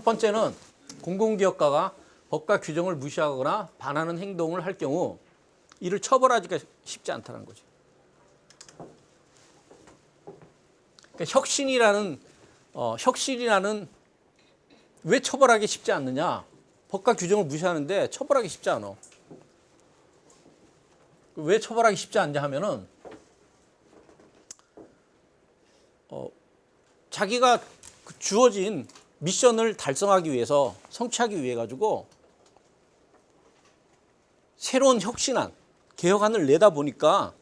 번째는 공공기업가가 법과 규정을 무시하거나 반하는 행동을 할 경우 이를 처벌하기가 쉽지 않다는 거죠. 그러니까 혁신이라는 왜 처벌하기 쉽지 않느냐? 법과 규정을 무시하는데 처벌하기 쉽지 않아. 왜 처벌하기 쉽지 않냐 하면은 자기가 주어진 미션을 달성하기 위해서 성취하기 위해 가지고 새로운 혁신안, 개혁안을 내다 보니까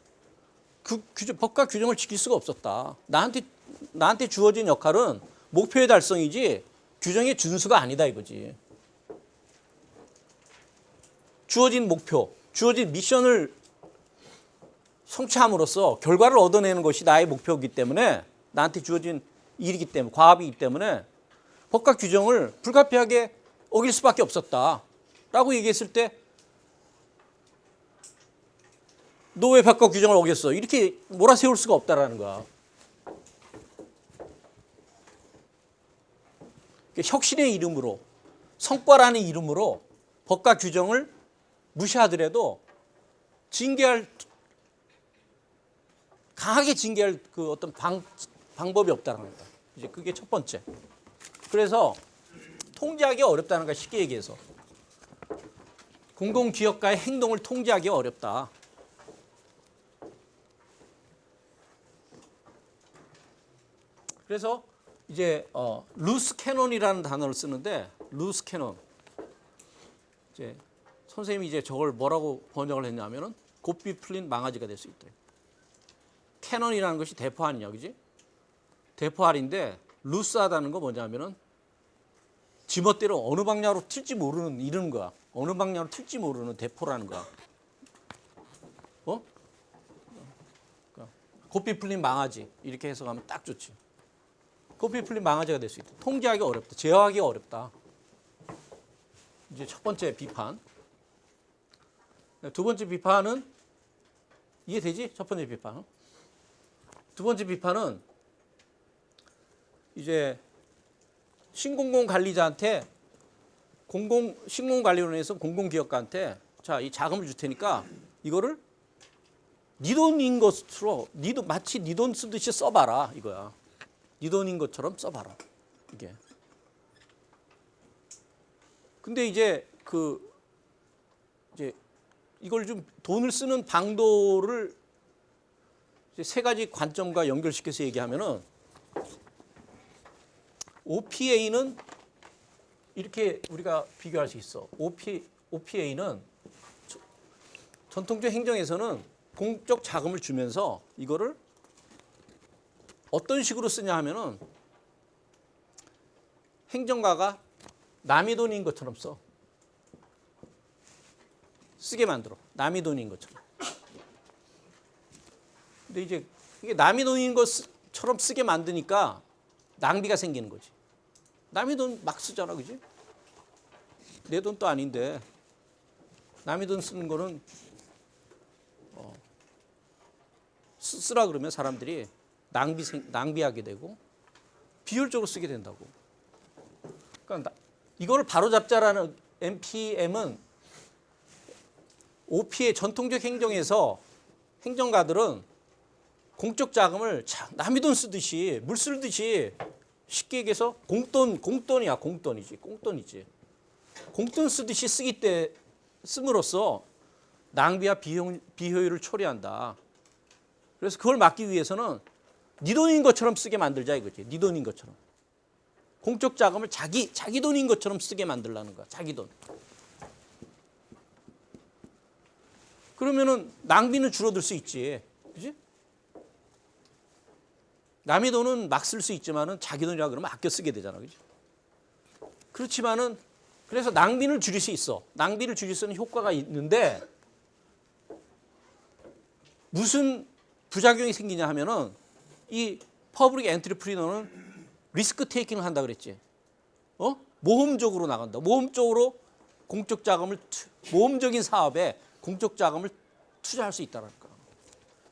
그 법과 규정을 지킬 수가 없었다. 나한테 주어진 역할은 목표의 달성이지 규정의 준수가 아니다 이거지. 주어진 목표, 주어진 미션을 성취함으로써 결과를 얻어내는 것이 나의 목표이기 때문에 나한테 주어진 일이기 때문에 과업이기 때문에 법과 규정을 불가피하게 어길 수밖에 없었다라고 얘기했을 때 너 왜 법과 규정을 어겼어? 이렇게 몰아세울 수가 없다라는 거야. 혁신의 이름으로 성과라는 이름으로 법과 규정을 무시하더라도 강하게 징계할 그 어떤 방법이 없다는 겁니다. 이제 그게 첫 번째. 그래서 통제하기 어렵다는 거야, 쉽게 얘기해서. 공공기업가의 행동을 통제하기 어렵다. 그래서 이제 루스 캐논이라는 단어를 쓰는데 루스 캐논. 이제 선생님이 이제 저걸 뭐라고 번역을 했냐면은 곱비 풀린 망아지가 될 수 있다. 캐논이라는 것이 대포알이냐, 그지? 대포알인데 루스하다는 거 뭐냐면은 지멋대로 어느 방향으로 튈지 모르는 이러는 거야. 어느 방향으로 튈지 모르는 대포라는 거야. 곱비 풀린 망아지 이렇게 해석하면 딱 좋지. 곱비 풀린 망아지가 될 수 있다. 통제하기 어렵다. 제어하기 어렵다. 이제 첫 번째 비판. 두 번째 비판은 이해되지? 첫 번째 비판은. 두 번째 비판은 이제 신공공관리자한테 신공관리원에서 공공기업가한테 자, 이 자금을 줄 테니까 이거를 네 돈인 것으로 마치 네 돈 쓰듯이 써봐라 이거야. 네 돈인 것처럼 써봐라 이게. 근데 이제 이걸 좀 돈을 쓰는 방도를 이제 세 가지 관점과 연결시켜서 얘기하면은 OPA는 이렇게 우리가 비교할 수 있어. OPA는 전통적 행정에서는 공적 자금을 주면서 이거를 어떤 식으로 쓰냐 하면은 행정가가 남의 돈인 것처럼 쓰게 만들어. 남의 돈인 것처럼. 근데 이제 이게 남의 돈인 것처럼 쓰게 만드니까 낭비가 생기는 거지. 남의 돈 막 쓰잖아, 그지? 내 돈도 아닌데 남의 돈 쓰는 거는 쓰라 그러면 사람들이 낭비하게 되고 비효율적으로 쓰게 된다고. 그러니까 이거를 바로잡자라는 NPM은 OP의 전통적 행정에서 행정가들은 공적 자금을 남의 돈 쓰듯이 물 쓰듯이 쉽게 얘기해서 공돈이야. 공돈이지. 공돈 쓰듯이 씀으로써 낭비와 비효율을 초래한다. 그래서 그걸 막기 위해서는 네 돈인 것처럼 쓰게 만들자 이거지. 네 돈인 것처럼. 공적 자금을 자기 돈인 것처럼 쓰게 만들라는 거야. 자기 돈. 그러면은 낭비는 줄어들 수 있지. 그지? 남의 돈은 막 쓸 수 있지만은 자기 돈이라 그러면 아껴 쓰게 되잖아. 그지? 그렇지만은 그래서 낭비를 줄일 수 있어. 낭비를 줄일 수 있는 효과가 있는데 무슨 부작용이 생기냐 하면은 이 퍼블릭 엔트리프리너는 리스크 테이킹을 한다 그랬지. 모험적으로 나간다. 모험적으로 모험적인 사업에 공적 자금을 투자할 수 있다는 거야.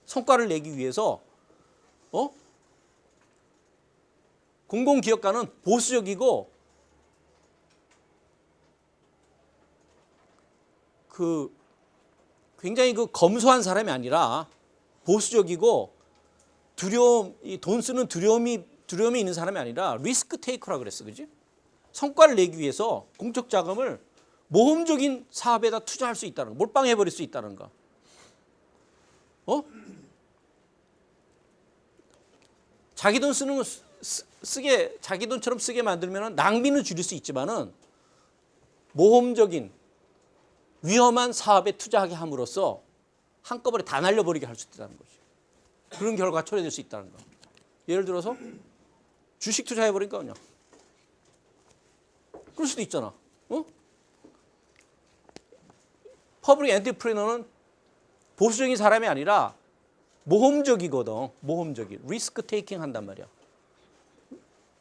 성과를 내기 위해서 공공기업가는 보수적이고 굉장히 검소한 사람이 아니라 보수적이고 돈 쓰는 두려움이 있는 사람이 아니라 리스크 테이커라 그랬어, 그지? 성과를 내기 위해서 공적 자금을 모험적인 사업에다 투자할 수 있다는 거, 몰빵해 버릴 수 있다는 거. 자기 돈 쓰는 거 자기 돈처럼 쓰게 만들면 낭비는 줄일 수 있지만은 모험적인 위험한 사업에 투자하게 함으로써 한꺼번에 다 날려버리게 할 수 있다는 거지. 그런 결과가 초래될 수 있다는 거. 예를 들어서 주식 투자해버리니까 그냥. 그럴 수도 있잖아. 퍼블릭 엔터프리너는 보수적인 사람이 아니라 모험적이거든. 모험적인. 리스크 테이킹 한단 말이야.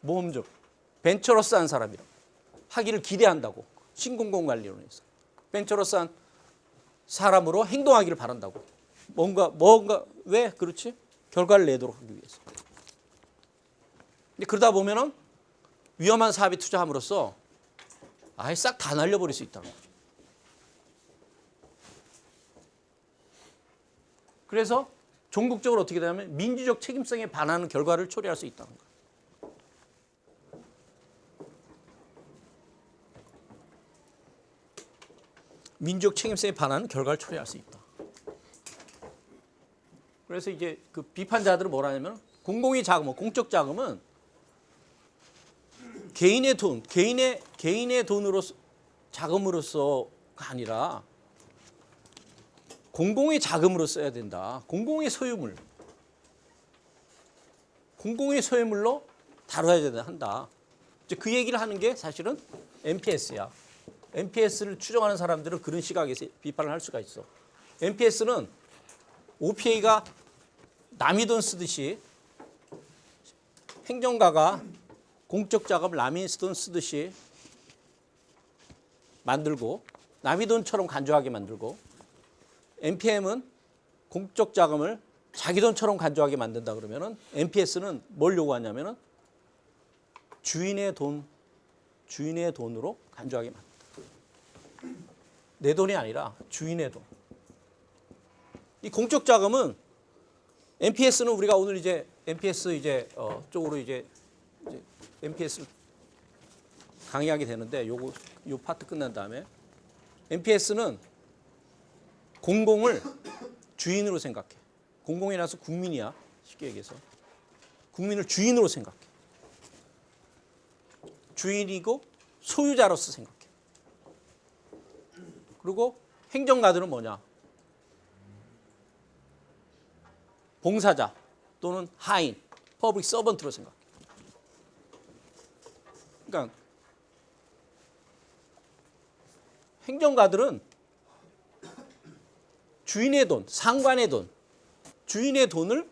모험적. 벤처러스한 사람이라. 하기를 기대한다고. 신공공관리론에서. 벤처러스한 사람으로 행동하기를 바란다고. 뭔가 왜 그렇지? 결과를 내도록 하기 위해서. 근데 그러다 보면은 위험한 사업에 투자함으로써 아예 싹 다 날려버릴 수 있다는 거죠. 그래서 종국적으로 어떻게 되냐면 민주적 책임성에 반하는 결과를 초래할 수 있다는 거예요. 민주적 책임성에 반하는 결과를 초래할 수 있다. 그래서 이제 그 비판자들은 뭐라 하냐면 공공의 자금, 공적 자금은 개인의 돈, 개인의 돈으로 자금으로서가 아니라 공공의 자금으로 써야 된다. 공공의 소유물. 공공의 소유물로 다뤄야 한다. 이제 그 얘기를 하는 게 사실은 NPS야. NPS를 추정하는 사람들은 그런 시각에서 비판을 할 수가 있어. NPS는 OPA가 남의 돈 쓰듯이 행정가가 공적 자금을 남의 돈 쓰듯이 만들고 남의 돈처럼 간주하게 만들고 NPM은 공적 자금을 자기 돈처럼 간주하게 만든다 그러면은 NPS는 뭘 요구하냐면은 주인의 돈으로 간주하게 만든다. 내 돈이 아니라 주인의 돈. 이 공적 자금은 NPS는 우리가 오늘 이제 NPS 쪽으로 이제 NPS를 강의하게 되는데 요 파트 끝난 다음에 NPS는 공공을 주인으로 생각해. 공공이라서 국민이야. 쉽게 얘기해서. 국민을 주인으로 생각해. 주인이고 소유자로서 생각해. 그리고 행정가들은 뭐냐? 봉사자 또는 하인, 퍼블릭 서번트로 생각해. 그러니까 행정가들은 주인의 돈, 상관의 돈, 주인의 돈을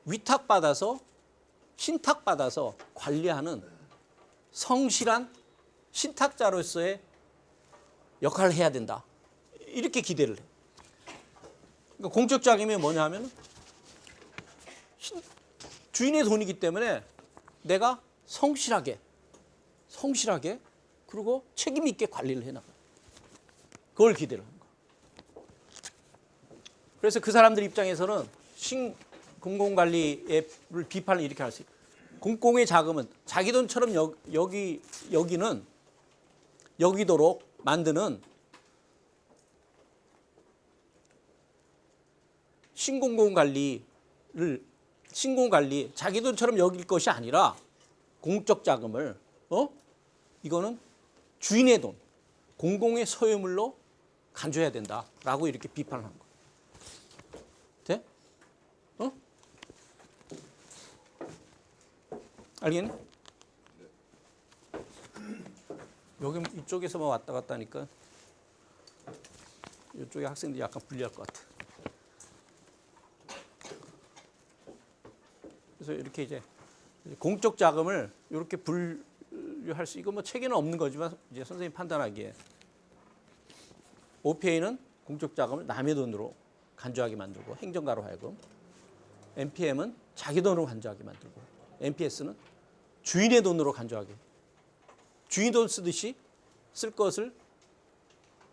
위탁받아서 신탁받아서 관리하는 성실한 신탁자로서의 역할을 해야 된다. 이렇게 기대를 해. 그러니까 공적 자금이 뭐냐 하면 주인의 돈이기 때문에 내가 성실하게 그리고 책임 있게 관리를 해나가. 그걸 기대를 하는 거야. 그래서 그 사람들 입장에서는 신공공관리를 비판을 이렇게 할 수 있어요. 공공의 자금은 자기 돈처럼 여기도록 만드는 신공공관리 자기 돈처럼 여길 것이 아니라 공적 자금을 이거는 주인의 돈, 공공의 소유물로 간주해야 된다라고 이렇게 비판을 한 거예요. 돼? 알겠니? 여기 이쪽에서만 왔다 갔다 하니까 이쪽에 학생들이 약간 불리할 것 같아. 그래서 이렇게 이제 공적 자금을 이렇게 분류할 수, 이거 뭐 책에는 없는 거지만 이제 선생님 판단하기에 OPA는 공적 자금을 남의 돈으로 간주하게 만들고 행정가로 하여금, NPM은 자기 돈으로 간주하게 만들고, NPS는 주인의 돈으로 간주하게, 주인 돈 쓰듯이 쓸 것을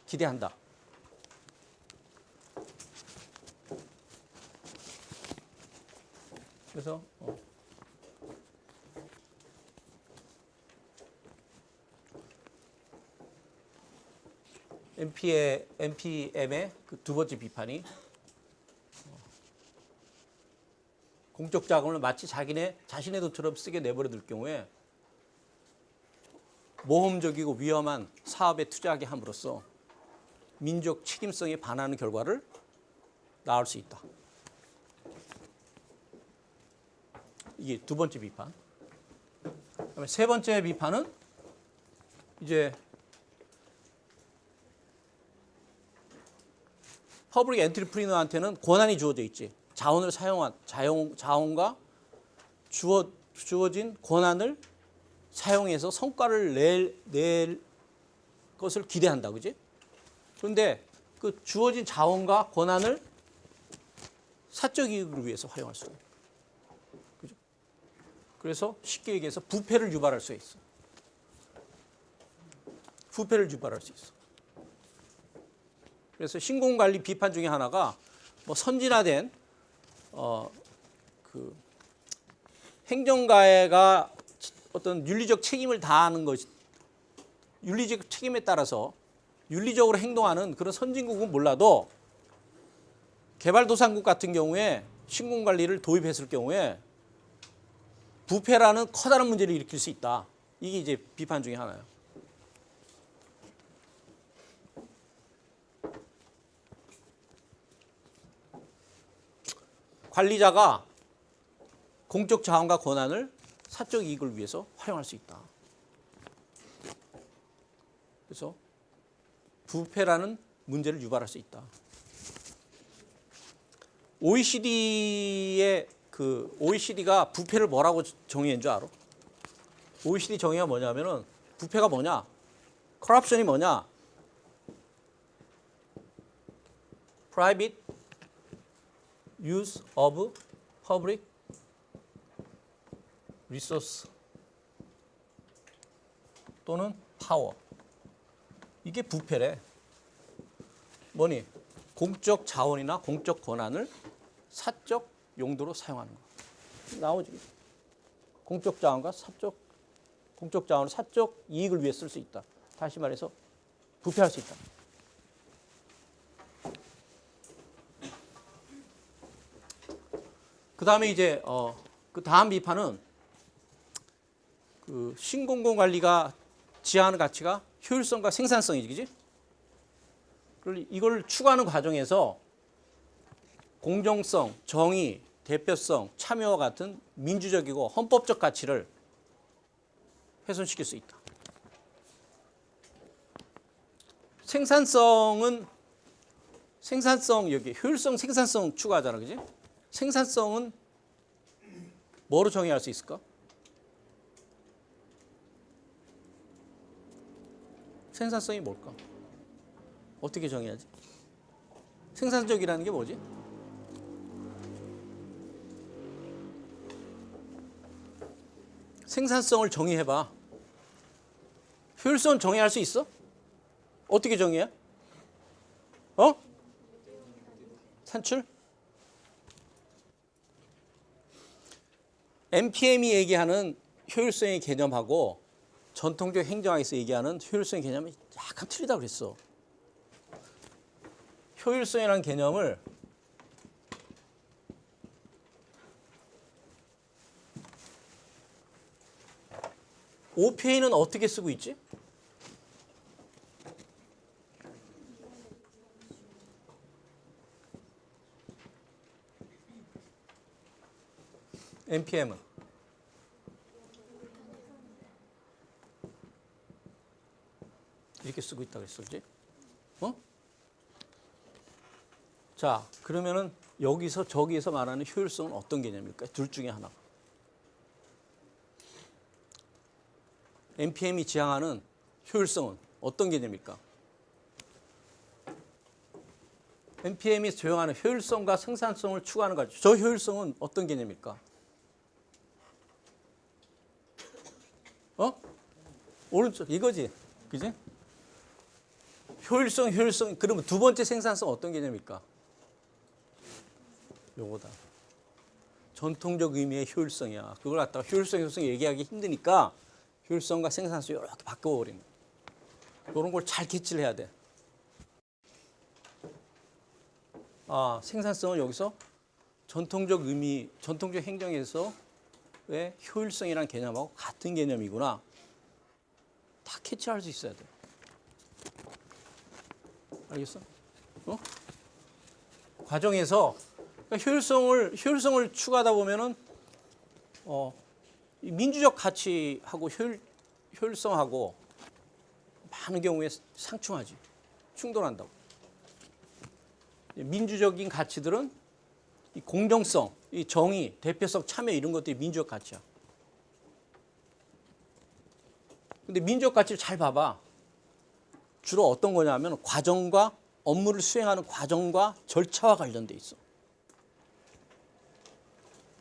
기대한다. 그래서 NPM의 그 두 번째 비판이 공적 자금을 마치 자신의 돈처럼 쓰게 내버려 둘 경우에 모험적이고 위험한 사업에 투자하게 함으로써 민족 책임성에 반하는 결과를 낳을 수 있다. 이게 두 번째 비판. 그다음에 세 번째 비판은 이제 퍼블릭 엔트리프리너한테는 권한이 주어져 있지. 자원을 사용한 자원과 주어진 권한을 사용해서 성과를 낼 것을 기대한다, 그지? 그런데 그 주어진 자원과 권한을 사적 이익을 위해서 활용할 수가 있다. 그죠? 그래서 쉽게 얘기해서 부패를 유발할 수 있어. 부패를 유발할 수 있어. 그래서 신공관리 비판 중에 하나가 뭐 선진화된 그 행정가가 어떤 윤리적 책임을 다하는 것, 윤리적 책임에 따라서 윤리적으로 행동하는 그런 선진국은 몰라도 개발도상국 같은 경우에 신공관리를 도입했을 경우에 부패라는 커다란 문제를 일으킬 수 있다. 이게 이제 비판 중에 하나예요. 관리자가 공적 자원과 권한을 사적 이익을 위해서 활용할 수 있다. 그래서 부패라는 문제를 유발할 수 있다. OECD가 부패를 뭐라고 정의한 줄 알아? OECD 정의가 뭐냐면은 부패가 뭐냐? corruption이 뭐냐? private use of public resource 또는 power. 이게 부패래. 뭐니? 공적 자원이나 공적 권한을 사적 용도로 사용하는 거. 나오지. 공적 자원과 공적 자원을 사적 이익을 위해 쓸 수 있다. 다시 말해서 부패할 수 있다. 그 다음에 이제 그 다음 비판은 그 신공공관리가 지향하는 가치가 효율성과 생산성이지, 그지? 이걸 추구하는 과정에서 공정성, 정의, 대표성, 참여와 같은 민주적이고 헌법적 가치를 훼손시킬 수 있다. 생산성 여기 효율성, 생산성 추구하잖아, 그지? 생산성은 뭐로 정의할 수 있을까? 생산성이 뭘까? 어떻게 정의하지? 생산적이라는 게 뭐지? 생산성을 정의해봐. 효율성은 정의할 수 있어? 어떻게 정의해? 산출? NPM이 얘기하는 효율성의 개념하고 전통적 행정학에서 얘기하는 효율성의 개념이 약간 틀리다고 그랬어. 효율성이라는 개념을 OPA는 어떻게 쓰고 있지? NPM은 이렇게 쓰고 있다고 했어, 그지? 자, 그러면은 여기서 저기에서 말하는 효율성은 어떤 개념일까? 둘 중에 하나. NPM이 지향하는 효율성은 어떤 개념일까? NPM이 조용하는 효율성과 생산성을 추구하는 거죠. 저 효율성은 어떤 개념일까? 오른쪽 이거지, 그지? 효율성. 그러면 두 번째 생산성 어떤 개념일까? 요거다. 전통적 의미의 효율성이야. 그걸 갖다가 효율성 얘기하기 힘드니까 효율성과 생산성 이렇게 바꿔버리는 거야. 이런 걸 잘 캐치를 해야 돼. 생산성은 여기서 전통적 의미, 전통적 행정에서의 효율성이라는 개념하고 같은 개념이구나. 다 캐치할 수 있어야 돼. 알겠어? 과정에서 그러니까 효율성을 추구하다 보면은 민주적 가치하고 효율성하고 많은 경우에 상충하지, 충돌한다고. 민주적인 가치들은 이 공정성, 이 정의, 대표성, 참여 이런 것들이 민주적 가치야. 근데 민주적 가치를 잘 봐봐. 주로 어떤 거냐면 과정과 업무를 수행하는 과정과 절차와 관련돼 있어.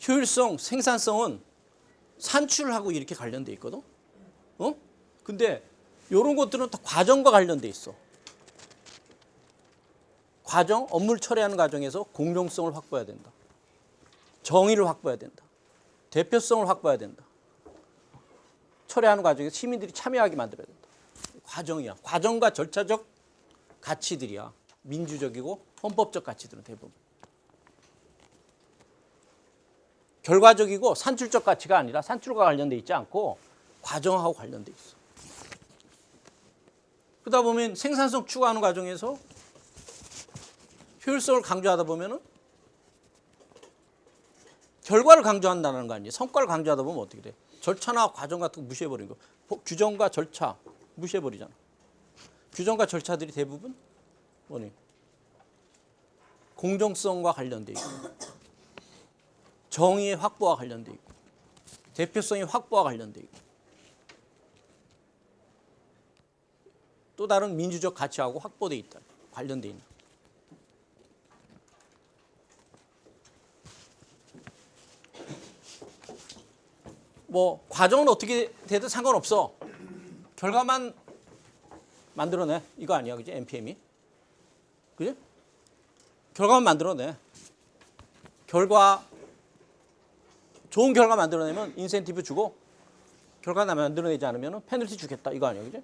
효율성, 생산성은 산출하고 이렇게 관련돼 있거든. 근데 이런 것들은 다 과정과 관련돼 있어. 과정, 업무를 처리하는 과정에서 공정성을 확보해야 된다. 정의를 확보해야 된다. 대표성을 확보해야 된다. 처리하는 과정에서 시민들이 참여하게 만들어야 된다. 과정이야. 과정과 절차적 가치들이야. 민주적이고 헌법적 가치들은 대부분. 결과적이고 산출적 가치가 아니라 산출과 관련돼 있지 않고 과정하고 관련돼 있어. 그러다 보면 생산성 추구하는 과정에서 효율성을 강조하다 보면은 결과를 강조한다는 거 아니에요. 성과를 강조하다 보면 어떻게 돼? 절차나 과정 같은 거 무시해버리는 거. 규정과 절차 무시해버리잖아. 규정과 절차들이 대부분 뭐니? 공정성과 관련돼 있고, 정의의 확보와 관련돼 있고, 대표성의 확보와 관련돼 있고, 또 다른 민주적 가치하고 확보돼 있다. 관련돼 있는. 뭐 과정은 어떻게 되든 상관없어. 결과만 만들어내. 이거 아니야, 그지? NPM이. 그지? 결과만 만들어내. 좋은 결과 만들어내면 인센티브 주고, 결과 만들어내지 않으면 페널티 주겠다. 이거 아니야, 그지?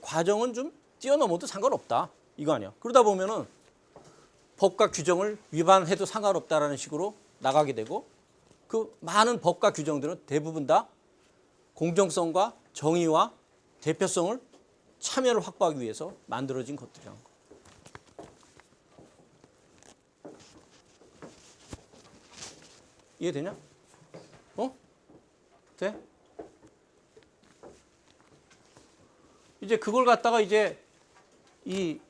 과정은 좀 뛰어넘어도 상관없다. 이거 아니야. 그러다 보면은 법과 규정을 위반해도 상관없다라는 식으로 나가게 되고, 그 많은 법과 규정들은 대부분 다 공정성과 정의와 대표성을 참여를 확보하기 위해서 만들어진 것들이라는 거. 이해되냐? 돼? 이제 그걸 갖다가 이제 이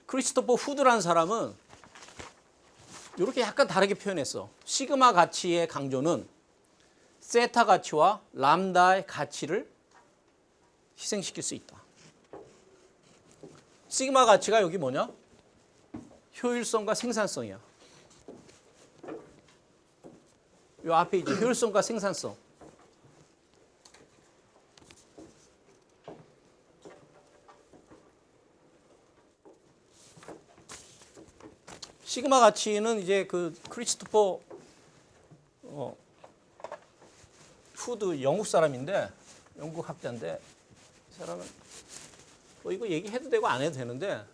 크리스토퍼 후드라는 사람은 이렇게 약간 다르게 표현했어. 시그마 가치의 강조는 세타 가치와 람다의 가치를 희생시킬 수 있다. 시그마 가치가 여기 뭐냐? 효율성과 생산성이야. 요 앞에 이제 효율성과 생산성. 시그마 가치는 이제 그 크리스토퍼 후드 영국 사람인데, 영국 학자인데, 이 사람은 뭐 이거 얘기해도 되고 안 해도 되는데,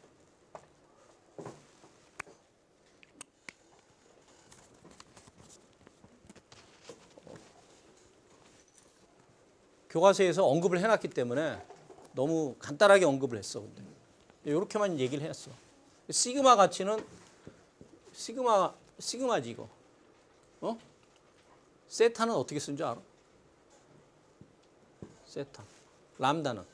교과서에서 언급을 해놨기 때문에 너무 간단하게 언급을 했어. 근데 이렇게만 얘기를 했어. 시그마 가치는 시그마지 이거. 세타는 어떻게 쓴 줄 알아? 세타. 람다는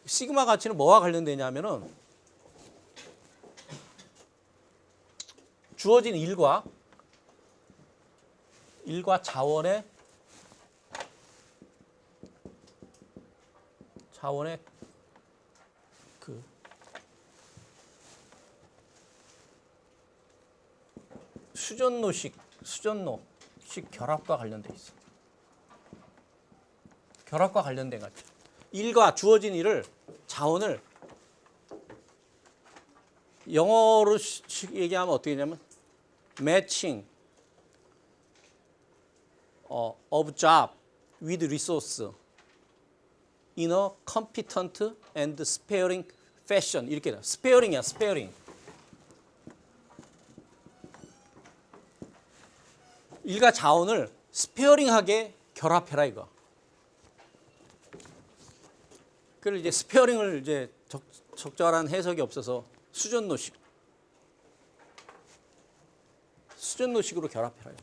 시그마 가치는 뭐와 관련되냐면은 주어진 일과 자원의 그 수전노식 결합과 관련돼 있어. 결합과 관련된 가치. 주어진 일을 자원을 영어로 얘기하면 어떻게 되냐면 matching of job with resource in a competent and sparing fashion. 이렇게 돼. sparing이야, sparing. 일과 자원을 스페어링하게 결합해라 이거. 그걸 이제 스페어링을 이제 적절한 해석이 없어서 수전노식으로 결합해라.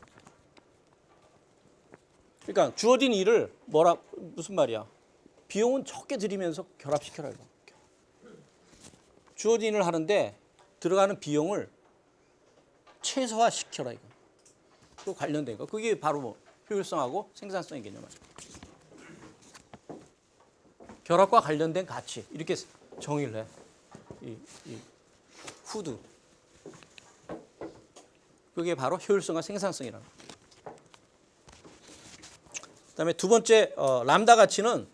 그러니까 주어진 일을 무슨 말이야? 비용은 적게 들이면서 결합시켜라 이거. 주어진 일을 하는데 들어가는 비용을 최소화시켜라 이거. 또 관련된 거. 그게 바로 뭐 효율성하고 생산성의 개념이야. 결합과 관련된 가치 이렇게 정의를 해. 이 후드. 그게 바로 효율성과 생산성이라는 거야. 그다음에 두 번째 람다 가치는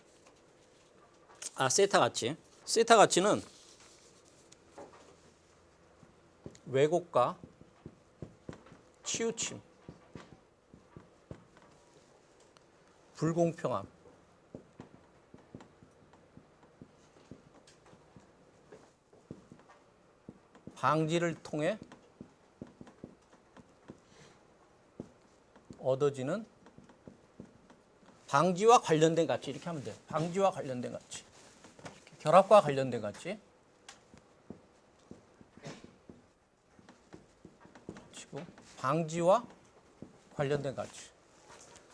세타 가치. 세타 가치는 왜곡과 치우침, 불공평함, 방지를 통해 얻어지는 방지와 관련된 가치 이렇게 하면 돼. 방지와 관련된 가치. 결합과 관련된 가치. 그리고 방지와 관련된 가치.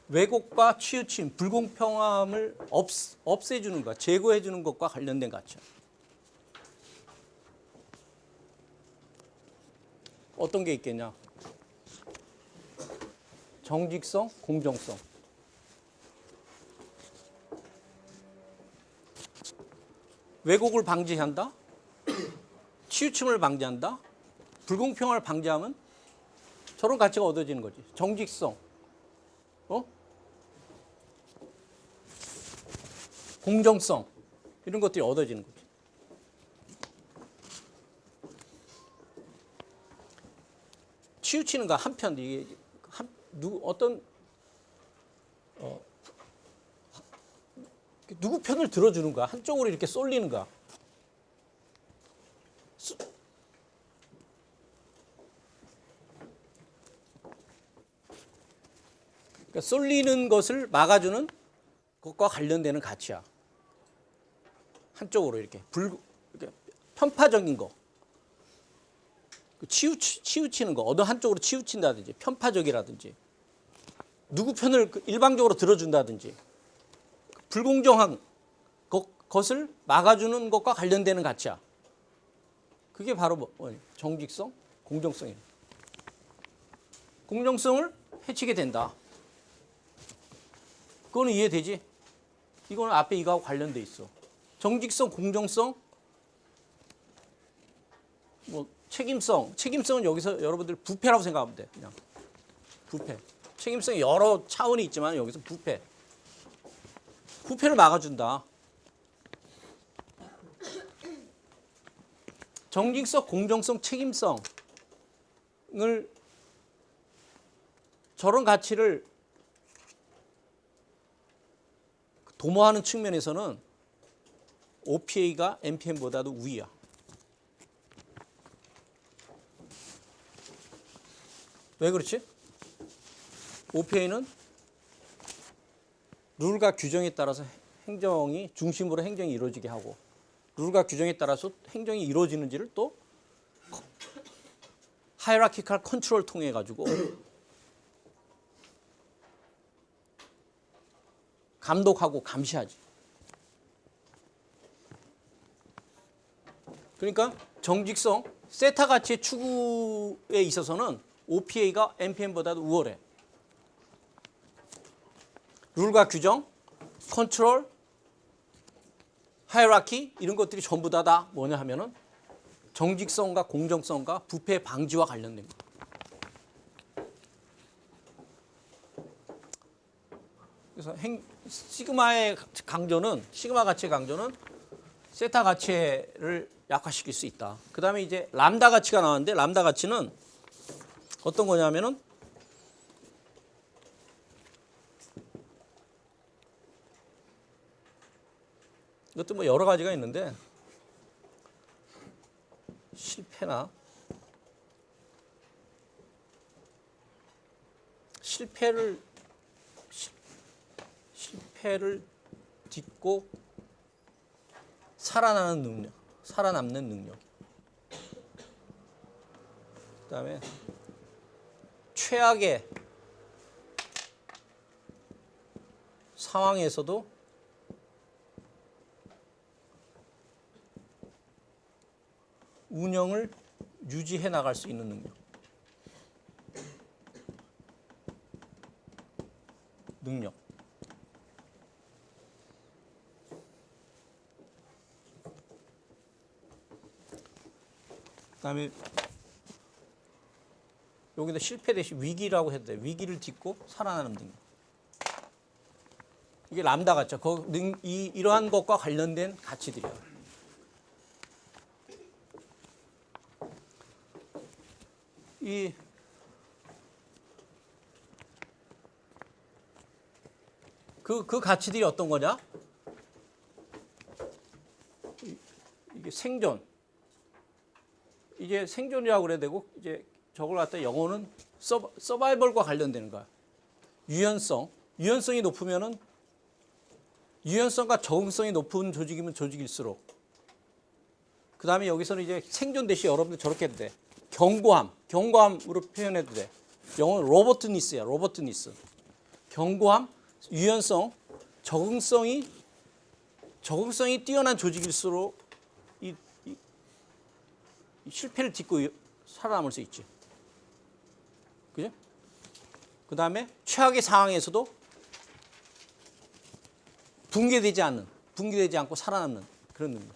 왜곡과 치우침, 불공평함을 없애주는 것, 제거해주는 것과 관련된 가치. 어떤 게 있겠냐? 정직성, 공정성. 왜곡을 방지한다? 치우침을 방지한다? 불공평을 방지하면 저런 가치가 얻어지는 거지. 정직성, 공정성 이런 것들이 얻어지는 거지. 치우치는 거 한편 이게 누구 편을 들어주는 거야. 한쪽으로 이렇게 쏠리는 거야. 그러니까 쏠리는 것을 막아주는 것과 관련되는 가치야. 한쪽으로 이렇게 편파적인 거. 치우치는 거. 어느 한쪽으로 치우친다든지 편파적이라든지 누구 편을 일방적으로 들어준다든지 불공정한 것을 막아주는 것과 관련되는 가치야. 그게 바로 정직성, 공정성이에요. 공정성을 해치게 된다. 그거는 이해되지? 이거는 앞에 이거하고 관련돼 있어. 정직성, 공정성, 책임성은 여기서 여러분들 부패라고 생각하면 돼. 그냥 부패. 책임성이 여러 차원이 있지만 여기서 부패를 막아준다. 정직성, 공정성, 책임성을 저런 가치를 도모하는 측면에서는 OPA가 MPM보다도 우위야. 왜 그렇지? OPA는 룰과 규정에 따라서 행정이 중심으로 행정이 이루어지게 하고 룰과 규정에 따라서 행정이 이루어지는지를 또 하이라키컬 컨트롤을 통해 가지고 감독하고 감시하지. 그러니까 정직성, 세타 가치의 추구에 있어서는 OPA가 MPM보다도 우월해. 룰과 규정, 컨트롤, 하이라키 이런 것들이 전부 다 뭐냐 하면은 정직성과 공정성과 부패 방지와 관련된 거. 그래서 시그마 가치의 강조는 세타 가치를 약화시킬 수 있다. 그 다음에 이제 람다 가치가 나왔는데 람다 가치는 어떤 거냐면은 이것도 뭐 여러 가지가 있는데 실패를 딛고 살아남는 능력. 그다음에 최악의 상황에서도 운영을 유지해 나갈 수 있는 능력. 그다음에 여기다 실패 대신 위기라고 해도 돼. 위기를 딛고 살아나는 능력. 이게 람다 가치. 이러한 것과 관련된 가치들이야. 그 가치들이 어떤 거냐? 이게 생존. 이제 생존이라고 그래야 되고, 이제 저걸 갖다 영어는 서바이벌과 관련되는 거야. 유연성이 높으면은, 유연성과 적응성이 높은 조직이면 조직일수록. 그 다음에 여기서는 이제 생존 대신 여러분들 저렇게 해도 돼. 경고함으로 표현해도 돼. 영어는 로버트니스야, 로버트니스. 경고함, 유연성, 적응성이 뛰어난 조직일수록 이 실패를 딛고 살아남을 수 있지. 그죠? 그 다음에 최악의 상황에서도 붕괴되지 않고 살아남는 그런 능력.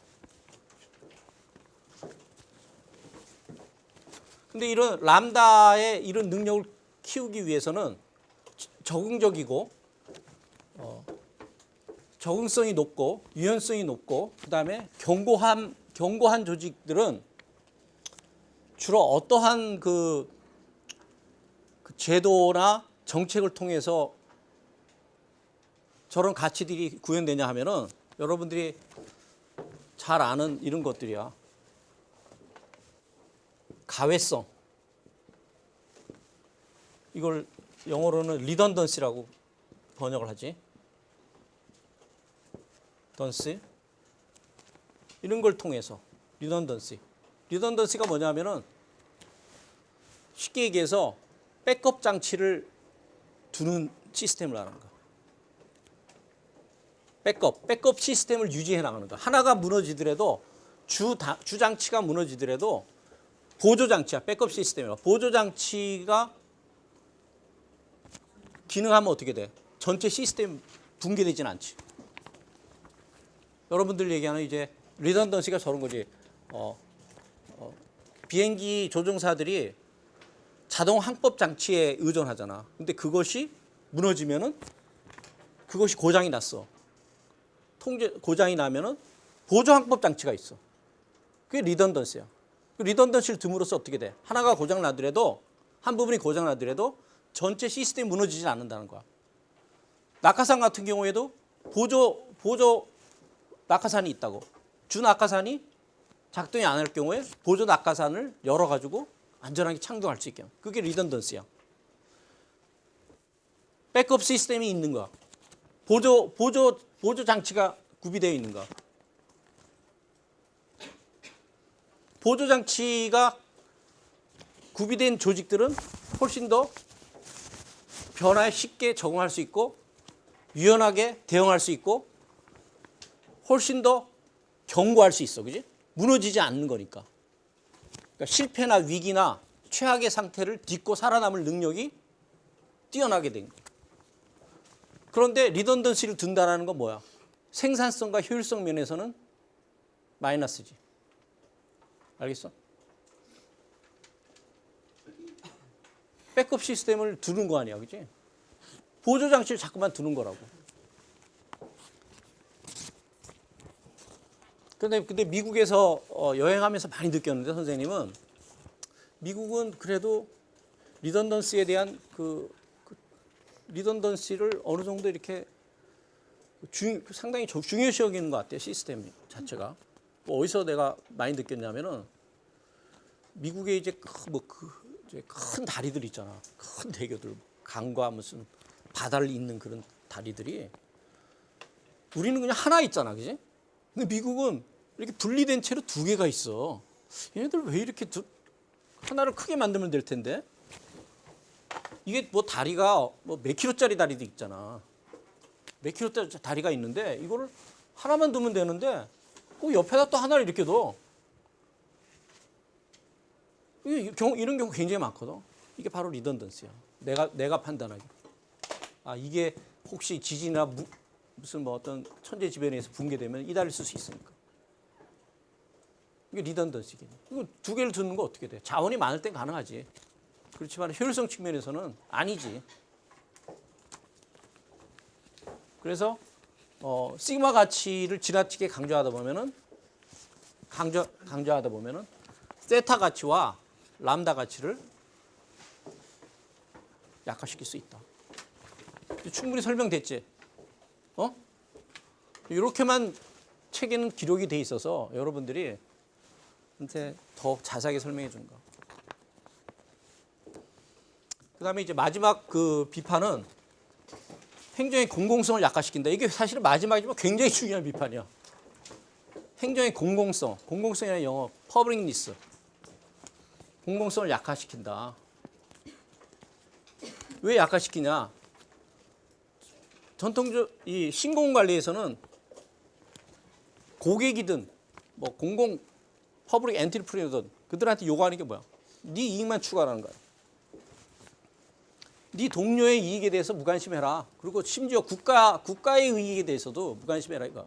근데 이런 람다의 이런 능력을 키우기 위해서는 적응적이고 적응성이 높고 유연성이 높고 그다음에 견고한 조직들은 주로 어떠한 그 제도나 정책을 통해서 저런 가치들이 구현되냐 하면은 여러분들이 잘 아는 이런 것들이야. 가외성. 이걸 영어로는 리던던시라고 번역을 하지. 던시. 이런 걸 통해서 리던던시. 리던던시가 뭐냐면은 쉽게 얘기해서 백업 장치를 두는 시스템을 하는 거야. 백업 시스템을 유지해 나가는 거야. 하나가 무너지더라도 주 장치가 무너지더라도 보조 장치야. 백업 시스템이야. 보조 장치가 기능하면 어떻게 돼? 전체 시스템 붕괴되지는 않지. 여러분들 얘기하는 이제 리던던시가 저런 거지. 비행기 조종사들이 자동 항법 장치에 의존하잖아. 근데 그것이 무너지면은 그것이 고장이 났어. 고장이 나면은 보조 항법 장치가 있어. 그게 리던던시야. 그 리던던시를 둠으로써 어떻게 돼? 하나가 고장 나더라도 한 부분이 고장 나더라도 전체 시스템이 무너지지 않는다는 거야. 낙하산 같은 경우에도 보조 낙하산이 있다고. 주 낙하산이 작동이 안 할 경우에 보조 낙하산을 열어가지고 안전하게 착륙할 수 있게. 그게 리던던시야. 백업 시스템이 있는 거야. 보조 장치가 구비되어 있는 거야. 보조 장치가 구비된 조직들은 훨씬 더 변화에 쉽게 적응할 수 있고 유연하게 대응할 수 있고 훨씬 더 견고할 수 있어. 그지? 무너지지 않는 거니까. 그러니까 실패나 위기나 최악의 상태를 딛고 살아남을 능력이 뛰어나게 된 거야. 그런데 리던던시를 둔다는 건 뭐야? 생산성과 효율성 면에서는 마이너스지. 알겠어? 백업 시스템을 두는 거 아니야, 그지? 보조 장치를 자꾸만 두는 거라고. 근데 미국에서 여행하면서 많이 느꼈는데 선생님은 미국은 그래도 리던던시에 대한 그 리던던시를 어느 정도 이렇게 상당히 중요시 여기는 것 같아요. 시스템 자체가. 뭐 어디서 내가 많이 느꼈냐면은 미국에 이제 큰 다리들 있잖아. 큰 대교들, 강과 무슨 바다를 잇는 그런 다리들이 우리는 그냥 하나 있잖아, 그지? 근데 미국은 이렇게 분리된 채로 두 개가 있어. 얘네들 왜 이렇게 하나를 크게 만들면 될 텐데? 이게 뭐 다리가 뭐 몇 킬로짜리 다리도 있잖아. 몇 킬로짜리 다리가 있는데 이거를 하나만 두면 되는데 꼭 옆에다 또 하나를 이렇게 둬. 이런 경우 굉장히 많거든. 이게 바로 리던던시야. 내가 판단하기. 아, 이게 혹시 지진이나 무슨 뭐 어떤 천재지변에서 붕괴되면 이달릴 수 있으니까. 이게 리던던시긴. 이거 두 개를 두는 거 어떻게 돼? 자원이 많을 땐 가능하지. 그렇지만 효율성 측면에서는 아니지. 그래서 시그마 가치를 지나치게 강조하다 보면은 세타 가치와 람다 가치를 약화시킬 수 있다. 충분히 설명됐지? 이렇게만 책에는 기록이 돼 있어서 여러분들이 한테 더 자세하게 설명해 주는 거. 그다음에 이제 마지막 그 비판은 행정의 공공성을 약화시킨다. 이게 사실은 마지막이지만 굉장히 중요한 비판이야. 행정의 공공성이 아니라 영어 퍼블릭니스. 공공성을 약화시킨다. 왜 약화시키냐? 전통적 이 신공관리에서는 고객이든 뭐 퍼블릭 엔트리프리든 그들한테 요구하는 게 뭐야? 네 이익만 추구하라는 거야. 네 동료의 이익에 대해서 무관심해라. 그리고 심지어 국가의 이익에 대해서도 무관심해라 이거.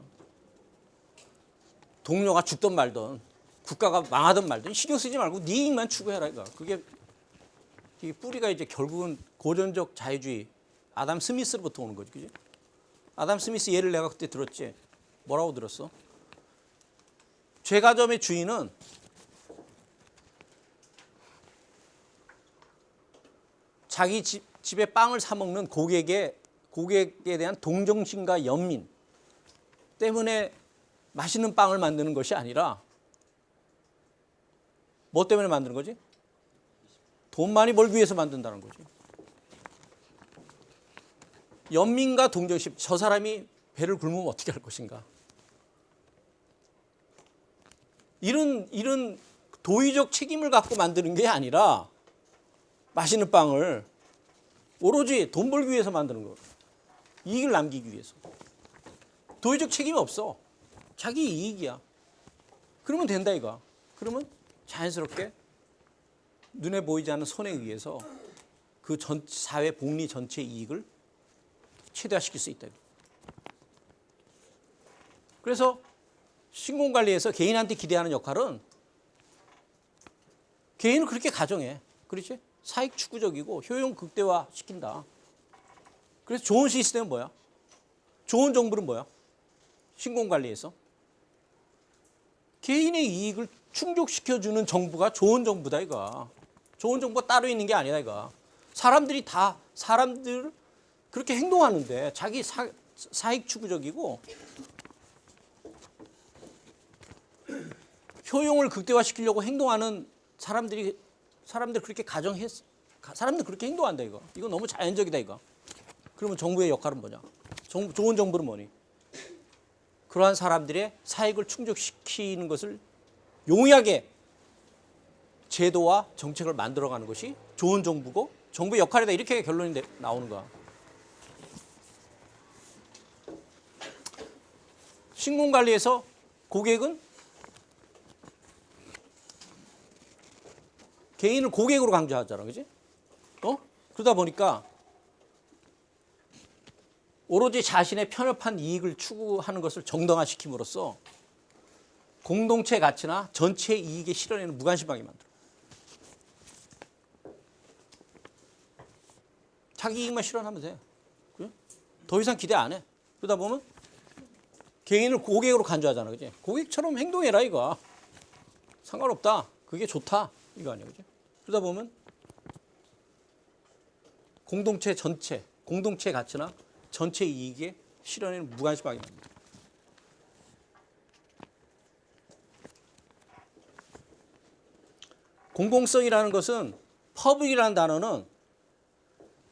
동료가 죽든 말든 국가가 망하든 말든 신경 쓰지 말고 네 이익만 추구해라 이거. 그게 뿌리가 이제 결국은 고전적 자유주의 아담 스미스로부터 오는 거지, 그지? 아담 스미스 예를 내가 그때 들었지. 뭐라고 들었어? 제과점의 주인은 자기 집에 빵을 사 먹는 고객에 대한 동정심과 연민 때문에 맛있는 빵을 만드는 것이 아니라 뭐 때문에 만드는 거지? 돈 많이 벌기 위해서 만든다는 거지. 연민과 동정심, 저 사람이 배를 굶으면 어떻게 할 것인가. 이런 도의적 책임을 갖고 만드는 게 아니라 맛있는 빵을 오로지 돈 벌기 위해서 만드는 거. 이익을 남기기 위해서. 도의적 책임이 없어. 자기 이익이야. 그러면 된다 이거. 그러면 자연스럽게 눈에 보이지 않는 손에 의해서 그 사회 복리 전체 이익을 최대화시킬 수 있다. 그래서 신공관리에서 개인한테 기대하는 역할은 개인을 그렇게 가정해. 그렇지? 사익 추구적이고 효용 극대화 시킨다. 그래서 좋은 시스템은 뭐야? 좋은 정부는 뭐야? 신공관리에서 개인의 이익을 충족시켜주는 정부가 좋은 정부다 이거. 좋은 정부가 따로 있는 게 아니다 이거. 사람들 그렇게 행동하는데 자기 사익 추구적이고 효용을 극대화시키려고 행동하는 사람들 그렇게 사람들 그렇게 행동한다 이거. 이거 너무 자연적이다 이거. 그러면 정부의 역할은 뭐냐? 좋은 정부는 뭐니? 그러한 사람들의 사익을 충족시키는 것을 용이하게 제도와 정책을 만들어가는 것이 좋은 정부고 정부의 역할이다. 이렇게 결론이 나오는 거야. 신공관리에서 고객은 개인을 고객으로 강조하잖아, 그지? 그러다 보니까 오로지 자신의 편협한 이익을 추구하는 것을 정당화시킴으로써 공동체 가치나 전체 이익의 실현에는 무관심하게 만들어. 자기 이익만 실현하면 돼. 그래? 더 이상 기대 안 해. 그러다 보면 개인을 고객으로 간주하잖아, 그지? 고객처럼 행동해라 이거. 상관없다. 그게 좋다 이거 아니야, 그지? 그러다 보면 공동체 전체, 공동체 가치나 전체 이익의 실현에는 무관심하게 됩니다. 공공성이라는 것은 퍼블릭이라는 단어는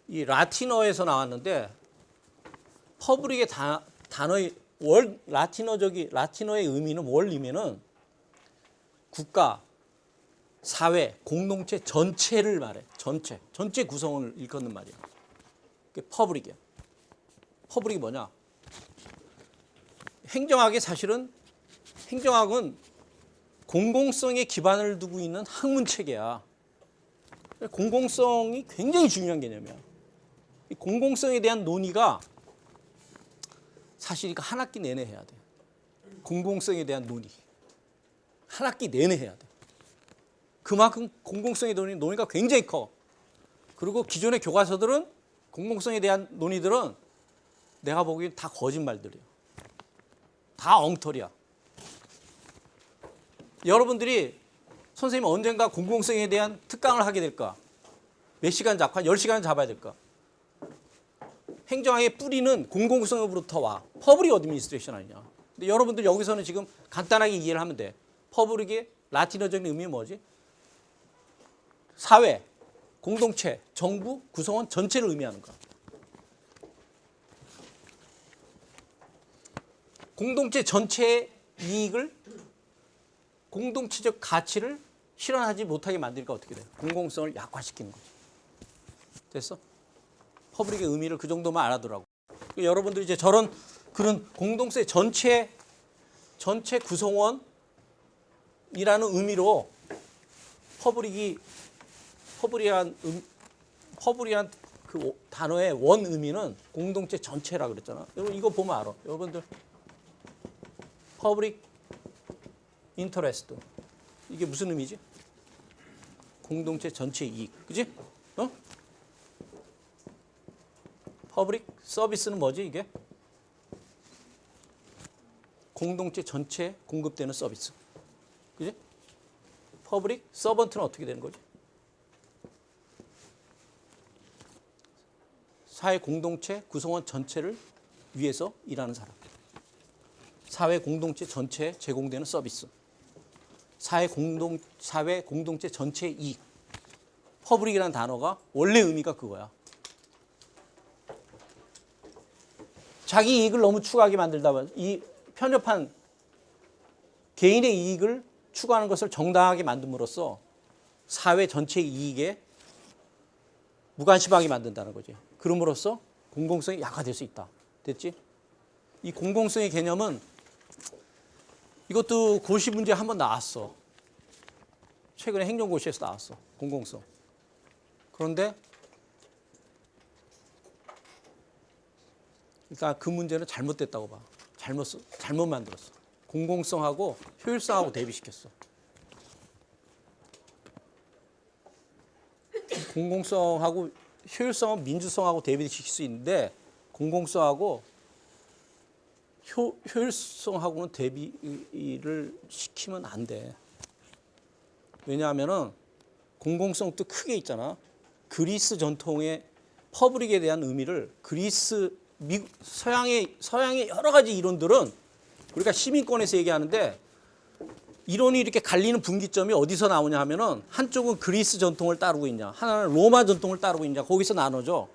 이 라틴어에서 나왔는데 퍼블릭의 단어의 라틴어의 의미는 월 의미는 국가, 사회, 공동체 전체를 말해. 전체 구성을 일컫는 말이야. 그게 퍼블릭이야. 퍼블릭이 뭐냐? 행정학은 공공성에 기반을 두고 있는 학문 체계야. 공공성이 굉장히 중요한 개념이야. 이 공공성에 대한 논의가 사실 한 학기 내내 해야 돼. 공공성에 대한 논의. 한 학기 내내 해야 돼. 그만큼 공공성에 대한 논의가 굉장히 커. 그리고 기존의 교과서들은 공공성에 대한 논의들은 내가 보기엔 다 거짓말들이야. 다 엉터리야. 여러분들이 선생님 언젠가 공공성에 대한 특강을 하게 될까? 몇 시간 잡고 한 10시간 잡아야 될까? 행정학의 뿌리는 공공성으로부터 와. 퍼블릭 어드미니스트레이션 아니냐. 근데 여러분들 여기서는 지금 간단하게 이해를 하면 돼. 퍼블릭의 라틴어적인 의미는 뭐지? 사회, 공동체, 정부, 구성원 전체를 의미하는 거야. 공동체 전체의 이익을, 공동체적 가치를 실현하지 못하게 만드니까 어떻게 돼? 공공성을 약화시키는 거지. 됐어? 퍼블릭의 의미를 그 정도만 알아두라고. 여러분들이 이제 그런 공동체 전체 구성원이라는 의미로 퍼블릭한 그 단어의 원 의미는 공동체 전체라 그랬잖아. 여러분 이거 보면 알아. 여러분들 퍼블릭 인터레스트 이게 무슨 의미지? 공동체 전체 이익, 그지? 퍼블릭 서비스는 뭐지 이게? 공동체 전체에 공급되는 서비스, 그지? 퍼블릭 서번트는 어떻게 되는 거지? 사회 공동체 구성원 전체를 위해서 일하는 사람. 사회 공동체 전체에 제공되는 서비스. 사회 공동체 전체의 이익. 퍼블릭이라는 단어가 원래 의미가 그거야. 자기 이익을 너무 추구하게 만들다 보면 이 편협한 개인의 이익을 추구하는 것을 정당하게 만듦으로써 사회 전체의 이익에 무관심하게 만든다는 거지. 그럼으로써 공공성이 약화될 수 있다. 됐지? 이 공공성의 개념은 이것도 고시 문제 한번 나왔어. 최근에 행정고시에서 나왔어. 공공성. 그런데 그러니까 그 문제는 잘못됐다고 봐. 잘못 만들었어. 공공성하고 효율성하고 대비시켰어. 공공성하고 효율성은 민주성하고 대비시킬 수 있는데 공공성하고 효율성하고는 대비를 시키면 안 돼. 왜냐하면은 공공성도 크게 있잖아. 그리스 전통의 퍼블릭에 대한 의미를 서양의 여러 가지 이론들은 우리가 시민권에서 얘기하는데 이론이 이렇게 갈리는 분기점이 어디서 나오냐 하면은 한쪽은 그리스 전통을 따르고 있냐, 하나는 로마 전통을 따르고 있냐, 거기서 나눠져.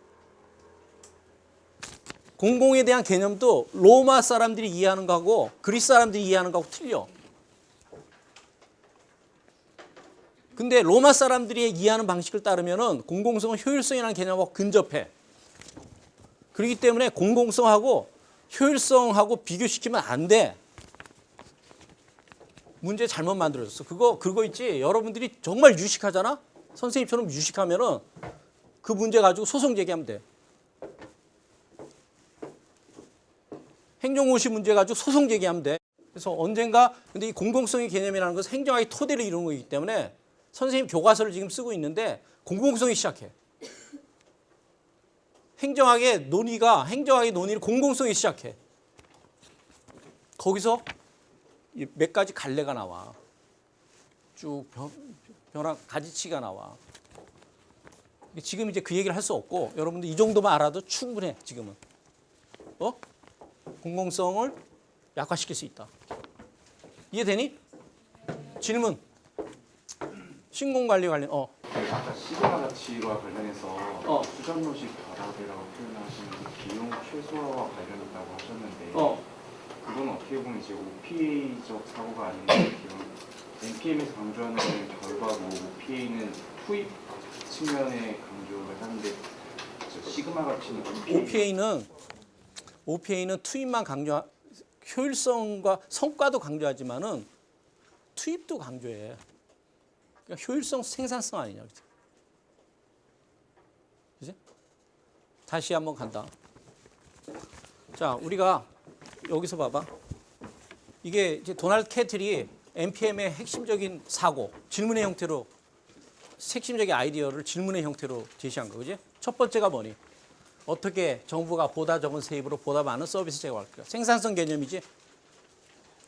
공공에 대한 개념도 로마 사람들이 이해하는 거하고 그리스 사람들이 이해하는 거하고 틀려. 근데 로마 사람들이 이해하는 방식을 따르면은 공공성은 효율성이라는 개념하고 근접해. 그렇기 때문에 공공성하고 효율성하고 비교시키면 안 돼. 문제 잘못 만들어졌어. 그거 있지. 여러분들이 정말 유식하잖아? 선생님처럼 유식하면은 그 문제 가지고 소송 제기하면 돼. 행정고시 문제 가지고 소송 제기하면 돼. 그래서 언젠가 근데 이 공공성의 개념이라는 것은 행정학의 토대를 이루는 거기 때문에 선생님 교과서를 지금 쓰고 있는데 공공성이 시작해. 행정학의 논의를 공공성이 시작해. 거기서 몇 가지 갈래가 나와. 쭉 변화 가지치가 나와. 지금 이제 그 얘기를 할 수 없고 여러분들 이 정도만 알아도 충분해. 지금은 공공성을 약화시킬 수 있다. 이해되니? 질문. 신공관리 관련. 아까 시그마 가치와 관련해서 수전로식 결합이라고 표현하신 비용 최소화와 관련 있다고 하셨는데 그건 어떻게 보면 이제 OPA적 사고가 아닌 NPM에서 강조하는 결과고 OPA는 투입 측면에 강조를 하는데 시그마 가치는 OPA는 투입만 효율성과 성과도 강조하지만은 투입도 강조해. 그러니까 효율성, 생산성 아니냐, 그지? 다시 한번 간다. 자, 우리가 여기서 봐봐. 이게 이제 도널드 캐틀이 NPM의 핵심적인 사고, 질문의 형태로 핵심적인 아이디어를 질문의 형태로 제시한 거, 그지? 첫 번째가 뭐니? 어떻게 정부가 보다 적은 세입으로 보다 많은 서비스 제공할까? 생산성 개념이지,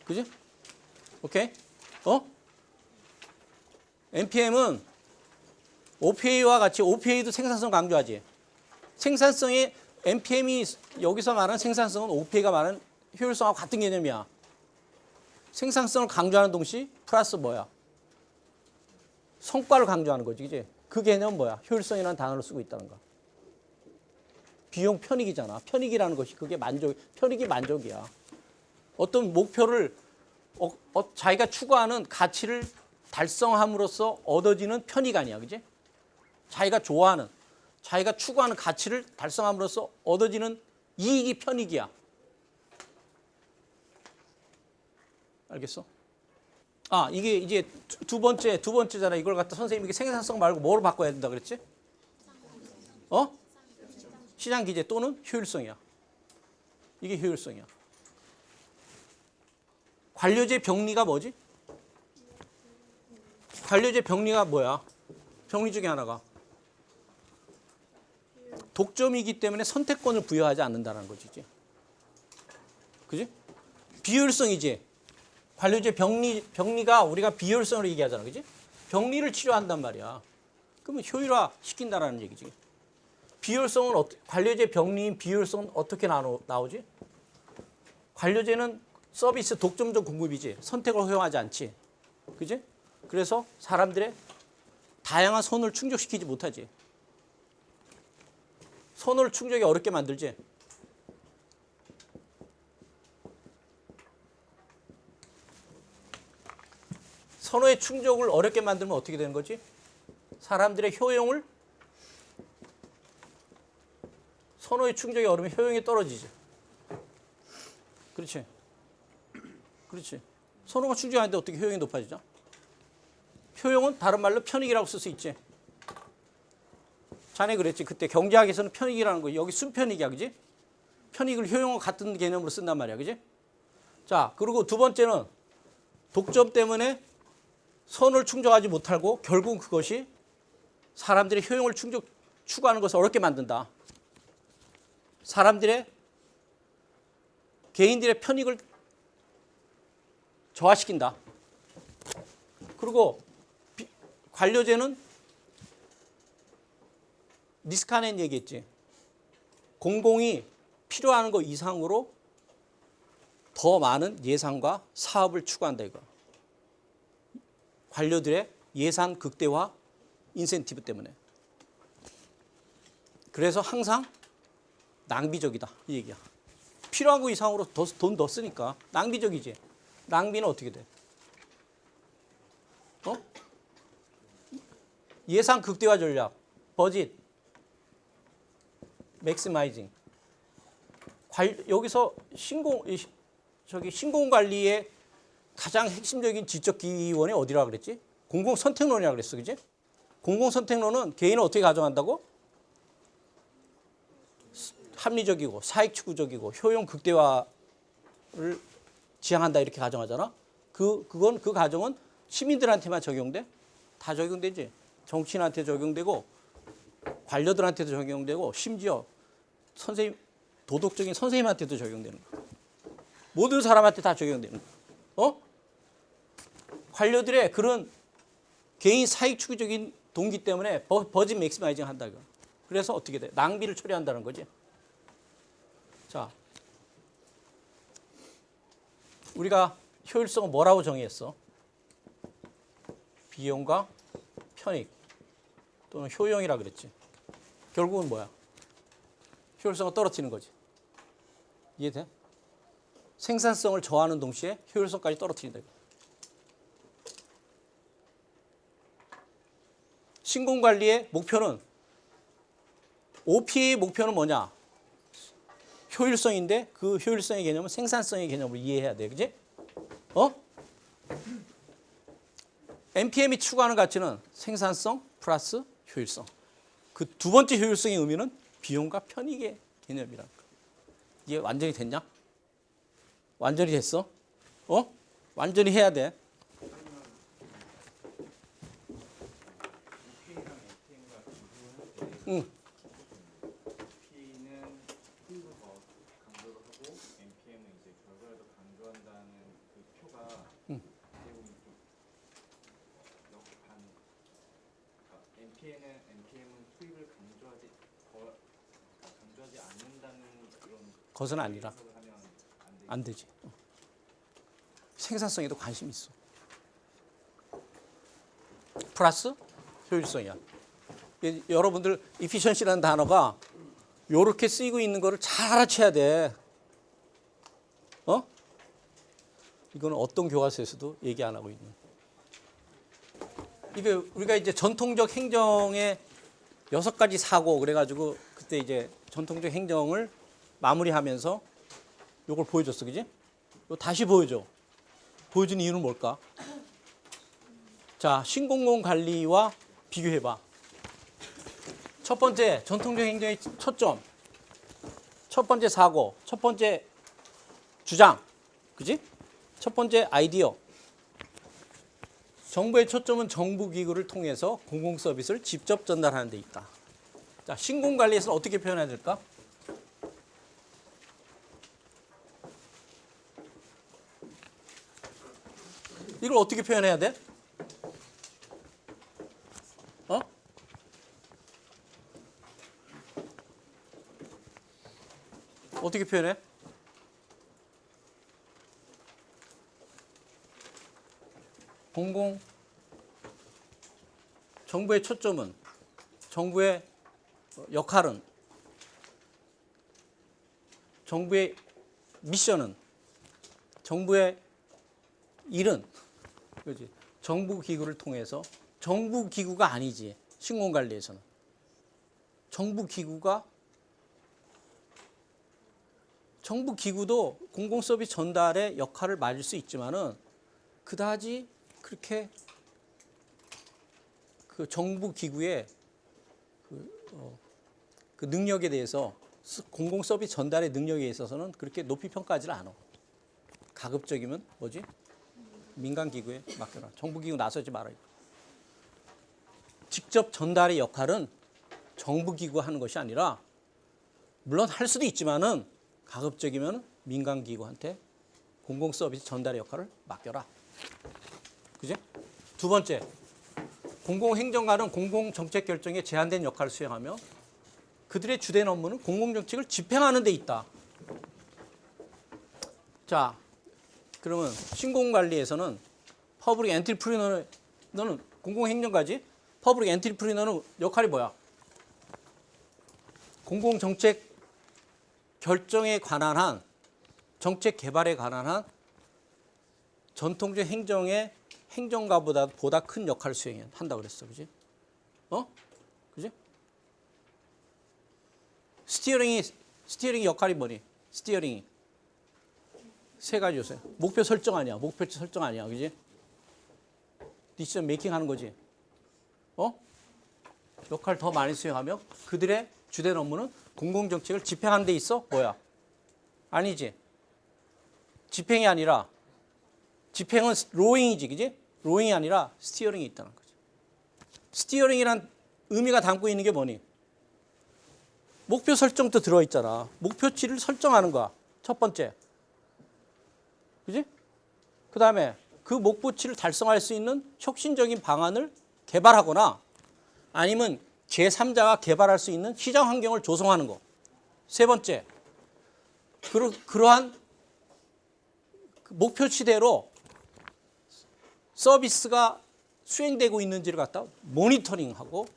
그지? 오케이? NPM은 OPA와 같이 OPA도 생산성 강조하지. 생산성이 NPM이 여기서 말하는 생산성은 OPA가 말하는 효율성하고 같은 개념이야. 생산성을 강조하는 동시에 플러스 뭐야? 성과를 강조하는 거지, 그지? 그 개념은 뭐야? 효율성이라는 단어를 쓰고 있다는 거. 비용 편익이잖아. 편익이라는 것이 그게 편익이 만족이야. 어떤 목표를 자기가 추구하는 가치를 달성함으로써 얻어지는 편익 아니야, 그지? 자기가 좋아하는, 자기가 추구하는 가치를 달성함으로써 얻어지는 이익이 편익이야. 알겠어? 이게 이제 두 번째잖아. 이걸 갖다 선생님이 생산성 말고 뭐로 바꿔야 된다 그랬지? 시장 기제 또는 효율성이야. 이게 효율성이야. 관료제 병리가 뭐지? 관료제 병리가 뭐야? 병리 중에 하나가 독점이기 때문에 선택권을 부여하지 않는다는 거지. 그지? 비효율성이지. 관료제 병리가 우리가 비효율성으로 얘기하잖아. 그지? 병리를 치료한단 말이야. 그러면 효율화 시킨다라는 얘기지. 비효율성은 관료제 병리인 비효율성은 어떻게 나오지? 관료제는 서비스 독점적 공급이지. 선택을 허용하지 않지. 그지? 그래서 사람들의 다양한 선호를 충족시키지 못하지. 선호를 충족이 어렵게 만들지. 선호의 충족을 어렵게 만들면 어떻게 되는 거지? 사람들의 효용을 선호의 충족이 어려우면 효용이 떨어지지. 그렇지. 그렇지. 선호가 충족하는데 어떻게 효용이 높아지죠? 효용은 다른 말로 편익이라고 쓸 수 있지. 자네 그랬지. 그때 경제학에서는 편익이라는 거 여기 순편익이야, 그지? 편익을 효용과 같은 개념으로 쓴단 말이야, 그지? 자, 그리고 두 번째는 독점 때문에 선을 충족하지 못하고 결국 그것이 사람들의 효용을 추구하는 것을 어렵게 만든다. 사람들의 개인들의 편익을 저하시킨다. 그리고 관료제는 니스카넨 얘기했지. 공공이 필요한 것 이상으로 더 많은 예산과 사업을 추구한다 이거. 관료들의 예산 극대화 인센티브 때문에. 그래서 항상 낭비적이다 이 얘기야. 필요한 것 이상으로 돈 더 쓰니까 낭비적이지. 낭비는 어떻게 돼? 예산 극대화 전략, 버짓, 맥시마이징. 여기서 신공관리의 가장 핵심적인 지적 기원이 어디라 그랬지? 공공선택론이라 그랬어, 그지? 공공선택론은 개인을 어떻게 가정한다고? 합리적이고 사익 추구적이고 효용 극대화를 지향한다 이렇게 가정하잖아. 그 가정은 시민들한테만 적용돼? 다 적용되지. 정치인한테 적용되고 관료들한테도 적용되고 심지어 도덕적인 선생님한테도 적용되는 거야. 모든 사람한테 다 적용되는 거야. 관료들의 그런 개인 사익 추구적인 동기 때문에 버진 맥시마이징 한다. 이거. 그래서 어떻게 돼? 낭비를 처리한다는 거지. 자, 우리가 효율성은 뭐라고 정의했어? 비용과 편익 또는 효용이라 그랬지. 결국은 뭐야? 효율성을 떨어뜨리는 거지. 이해돼? 생산성을 저하는 동시에 효율성까지 떨어뜨린다. 신공관리의 목표는 OP의 목표는 뭐냐? 효율성인데 그 효율성의 개념은 생산성의 개념으로 이해해야 돼. 그지? NPM이 추구하는 가치는 생산성 플러스 효율성. 그 두 번째 효율성의 의미는 비용과 편익의 개념이라는 거. 이게 완전히 됐냐? 완전히 됐어? 완전히 해야 돼. 응. P는 효율을 더 강조를 하고 NPM은 이제 결과를 더 강조한다는 그 표가 어떻게 보면 좀 역반. NPM은 수입을 강조하지 않는다는 그런 것은 아니라 해석을 하면 안 되지. 생산성에도 관심이 있어. 플러스 효율성이야. 여러분들 efficiency라는 단어가 이렇게 쓰이고 있는 거를 잘 알아채야 돼. 이거는 어떤 교과서에서도 얘기 안 하고 있는. 이게 우리가 이제 전통적 행정의 6가지 사고 그래가지고 그때 이제 전통적 행정을 마무리하면서 이걸 보여줬어, 그지? 이거 다시 보여줘. 보여준 이유는 뭘까? 자, 신공공 관리와 비교해봐. 첫 번째 전통적 행정의 초점, 첫 번째 사고, 첫 번째 주장, 그지? 첫 번째 아이디어. 정부의 초점은 정부기구를 통해서 공공서비스를 직접 전달하는 데 있다. 자, 신공관리에서는 어떻게 표현해야 될까? 이걸 어떻게 표현해야 돼? 어떻게 표현해? 정부의 초점은, 정부의 역할은, 정부의 미션은, 정부의 일은, 그렇지? 정부 기구를 통해서, 정부 기구가 아니지, 신공관리에서는. 정부 기구도 공공서비스 전달의 역할을 맡을 수 있지만은 그다지 그렇게 그 정부 기구의 그 능력에 대해서 공공서비스 전달의 능력에 있어서는 그렇게 높이 평가하지 않아. 가급적이면 뭐지? 민간 기구에 맡겨라. 정부 기구 나서지 말아요. 직접 전달의 역할은 정부 기구가 하는 것이 아니라 물론 할 수도 있지만은 가급적이면 민간 기구한테 공공 서비스 전달의 역할을 맡겨라. 그죠? 두 번째, 공공행정관은 공공정책 결정에 제한된 역할을 수행하며 그들의 주된 업무는 공공정책을 집행하는 데 있다. 자, 그러면 신공관리에서는 퍼블릭 엔트리프리너는 공공행정가지? 퍼블릭 엔트리프리너는 역할이 뭐야? 공공정책 결정에 관한 한 정책 개발에 관한 한 전통적 행정의 행정가보다 큰 역할을 수행한다고 그랬어. 그지? 그지? 스티어링 역할이 뭐니? 스티어링이 세 가지 요소야. 목표 설정 아니야. 목표 설정 아니야. 그지? 디시전 메이킹 하는 거지. 역할 더 많이 수행하며 그들의 주된 업무는 공공정책을 집행하는 데 있어? 뭐야? 아니지. 집행이 아니라 집행은 로잉이지. 그지? 로잉이 아니라 스티어링이 있다는 거지. 스티어링이란 의미가 담고 있는 게 뭐니? 목표 설정도 들어있잖아. 목표치를 설정하는 거야. 첫 번째. 그지? 그 다음에 그 목표치를 달성할 수 있는 혁신적인 방안을 개발하거나 아니면 제3자가 개발할 수 있는 시장 환경을 조성하는 거. 세 번째, 그러한 목표치대로 서비스가 수행되고 있는지를 갖다 모니터링하고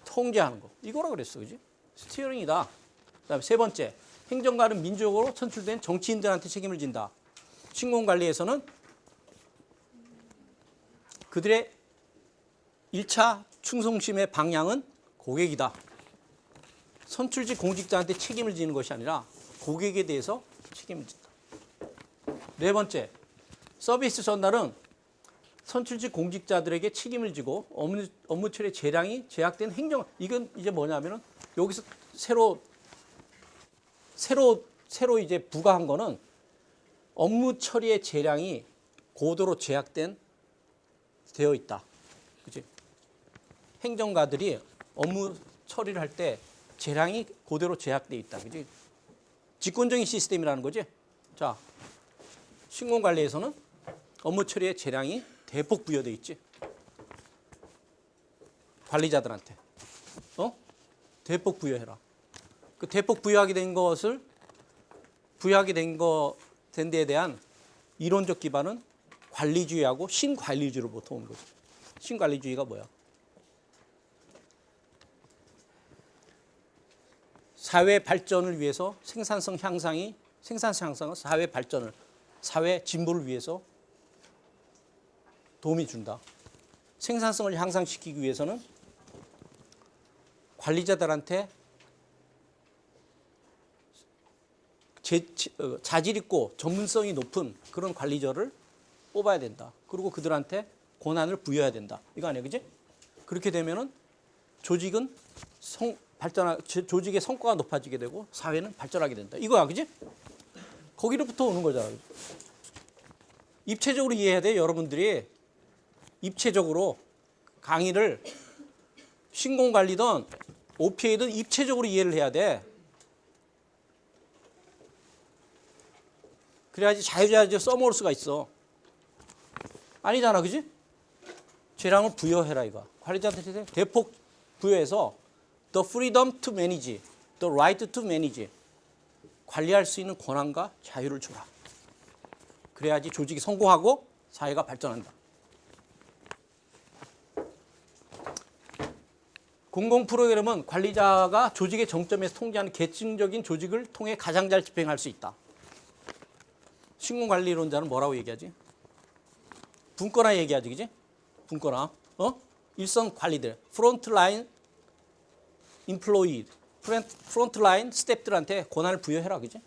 통제하는 거. 이거라 그랬어, 그지? 스티어링이다. 그다음에 세 번째, 행정가는 민주적으로 선출된 정치인들한테 책임을 진다. 신공관리에서는 그들의 1차 충성심의 방향은 고객이다. 선출직 공직자한테 책임을 지는 것이 아니라 고객에 대해서 책임을 진다. 네 번째, 서비스 전달은 선출직 공직자들에게 책임을 지고 업무 처리 재량이 제약된 행정. 이건 이제 뭐냐면은 여기서 새로 이제 부과한 거는 업무 처리의 재량이 고도로 되어 있다. 그치? 행정가들이 업무 처리를 할 때 재량이 그대로 제약되어 있다. 그지? 직권적인 시스템이라는 거지. 자, 신공관리에서는 업무 처리의 재량이 대폭 부여되어 있지. 관리자들한테. 대폭 부여해라. 그 대폭 부여하게 된 데에 대한 이론적 기반은 관리주의하고 신관리주의로부터 온 거지. 신관리주의가 뭐야? 사회 발전을 위해서 생산성 향상은 사회 발전을, 사회 진보를 위해서 도움이 준다. 생산성을 향상시키기 위해서는 관리자들한테 자질 있고 전문성이 높은 그런 관리자를 뽑아야 된다. 그리고 그들한테 권한을 부여해야 된다. 이거 아니야, 그지? 그렇게 되면은 조직의 성과가 높아지게 되고 사회는 발전하게 된다. 이거야, 그지? 거기로부터 오는 거잖아. 입체적으로 이해해야 돼. 여러분들이 입체적으로 강의를 신공관리든 OPA든 입체적으로 이해를 해야 돼. 그래야지 자유자재로 써먹을 수가 있어. 아니잖아, 그지? 재량을 부여해라, 이거. 관리자한테 대폭 부여해서 the freedom to manage, the right to manage. 관리할 수 있는 권한과 자유를 주라. 그래야지 조직이 성공하고 사회가 발전한다. 공공 프로그램은 관리자가 조직의 정점에서 통제하는 계층적인 조직을 통해 가장 잘 집행할 수 있다. 신공관리론자는 뭐라고 얘기하지? 분과나 얘기하지, 그지? 분과나. 일선 관리들, 프론트라인 인플로이, 프론트라인 스태프들한테 권한을 부여해라, 그지?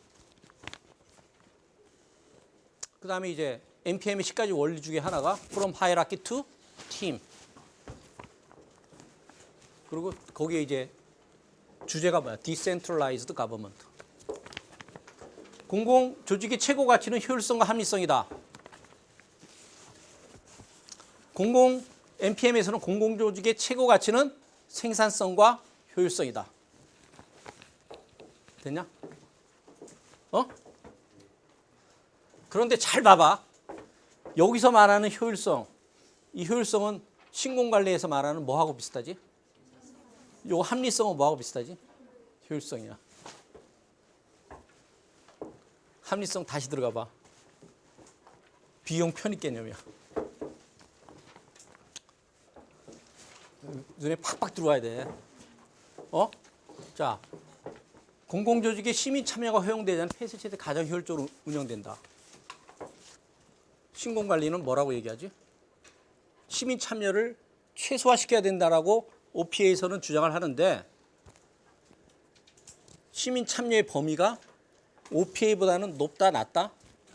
그 다음에 이제 NPM의 10가지 원리 중에 하나가 From Hierarchy to Team. 그리고 거기에 이제 주제가 뭐야? Decentralized Government. 공공 조직의 최고 가치는 효율성과 합리성이다. NPM에서는 공공 조직의 최고 가치는 생산성과 효율성이다. 됐냐? 그런데 잘 봐봐. 여기서 말하는 효율성, 이 효율성은 신공관리에서 말하는 뭐하고 비슷하지? 요 합리성은 뭐하고 비슷하지? 효율성이야. 합리성 다시 들어가 봐. 비용 편익 개념이야. 눈에 팍팍 들어와야 돼. 자, 공공조직의 시민 참여가 허용되지 않은 폐쇄체제 가장 효율적으로 운영된다. 신공관리는 뭐라고 얘기하지? 시민 참여를 최소화시켜야 된다라고 OPA에서는 주장을 하는데 시민 참여의 범위가 OPA보다는 높다, 낮다?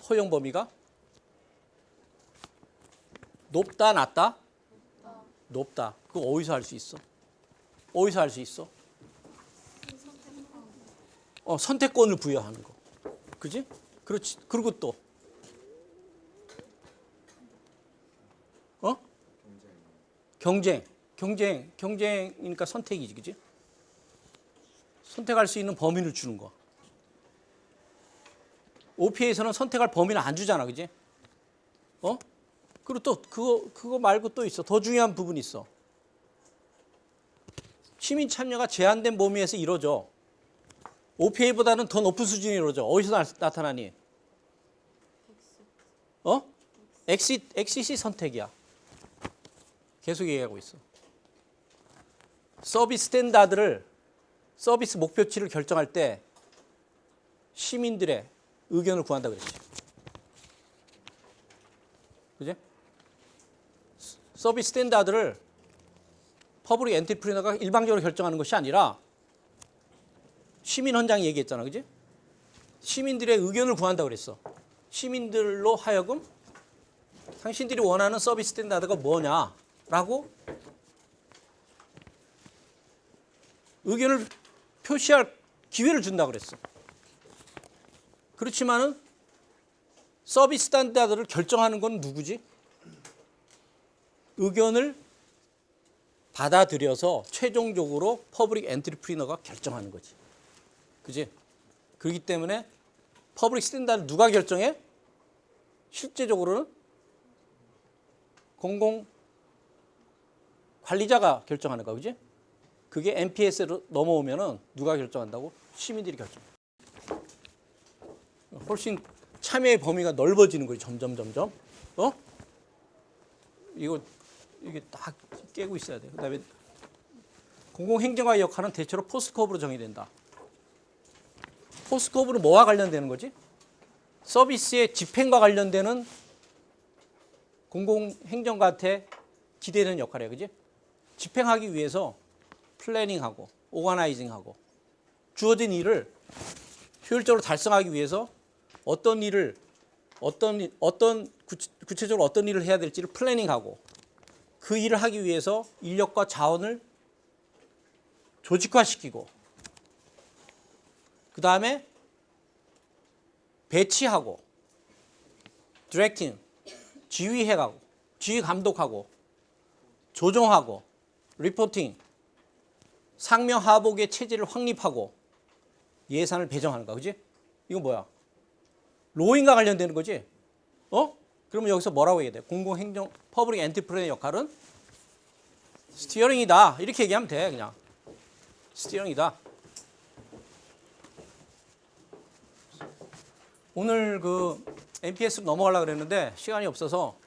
허용 범위가? 높다, 낮다? 높다. 그거 어디서 할 수 있어? 어디서 할 수 있어? 선택권을 부여하는 거. 그지? 그렇지. 그리고 또 경쟁이니까 선택이지, 그지? 선택할 수 있는 범위를 주는 거. OPA에서는 선택할 범위는 안 주잖아, 그지? 그리고 또 그거 말고 또 있어. 더 중요한 부분이 있어. 시민 참여가 제한된 범위에서 이루어져. OPA보다는 더 높은 수준이 이루어져. 어디서 나타나니? 엑시시 선택이야. 계속 얘기하고 있어. 서비스 스탠다드를, 서비스 목표치를 결정할 때 시민들의 의견을 구한다 그랬지. 그지? 서비스 스탠다드를 퍼블릭 엔터프리너가 일방적으로 결정하는 것이 아니라 시민 헌장이 얘기했잖아. 그지? 시민들의 의견을 구한다 그랬어. 시민들로 하여금 당신들이 원하는 서비스 스탠다드가 뭐냐라고 의견을 표시할 기회를 준다 그랬어. 그렇지만은 서비스 스탠다드를 결정하는 건 누구지? 의견을 받아들여서 최종적으로 퍼블릭 엔터프리너가 결정하는 거지. 그지? 그렇기 때문에 퍼블릭 스탠다드 누가 결정해? 실제적으로는 공공 관리자가 결정하는 거, 그지? 그게 NPS로 넘어오면은 누가 결정한다고? 시민들이 결정. 훨씬 참여의 범위가 넓어지는 거지, 점점. 이게 딱 깨고 있어야 돼. 그다음에 공공행정가의 역할은 대체로 포스트컵으로 정의된다. 포스트컵으로 뭐와 관련되는 거지? 서비스의 집행과 관련되는 공공행정가한테 기대되는 역할이에요. 그지? 집행하기 위해서 플래닝하고 오가나이징하고 주어진 일을 효율적으로 달성하기 위해서 어떤 일을 구체적으로 어떤 일을 해야 될지를 플래닝하고 그 일을 하기 위해서 인력과 자원을 조직화시키고 그 다음에 배치하고 디렉팅, 지휘해가고 지휘 감독하고 조정하고 리포팅, 상명하복의 체제를 확립하고 예산을 배정하는 거야. 그지? 이거 뭐야? 로잉과 관련되는 거지? 그러면 여기서 뭐라고 얘기해야 돼? 공공행정, 퍼블릭 엔터프라이즈의 역할은 스티어링이다. 이렇게 얘기하면 돼, 그냥. 스티어링이다. 오늘 그 NPS로 넘어가려고 그랬는데 시간이 없어서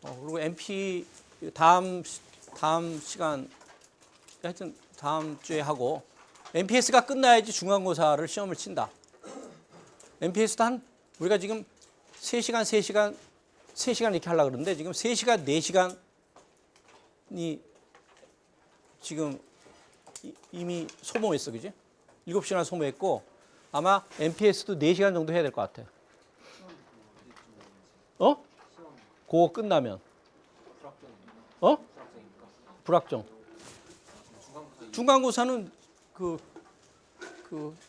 그리고 MP 다음 시간 하여튼 다음 주에 하고 NPS가 끝나야지 중간고사를 시험을 친다. NPS도 한 우리가 지금 3시간 이렇게 하려고 그러는데 지금 3시간, 4시간이 지금 이미 소모했어. 그지? 7시간 소모했고 아마 NPS도 4시간 정도 해야 될 것 같아. 그거 끝나면. 불확정. 중간고사는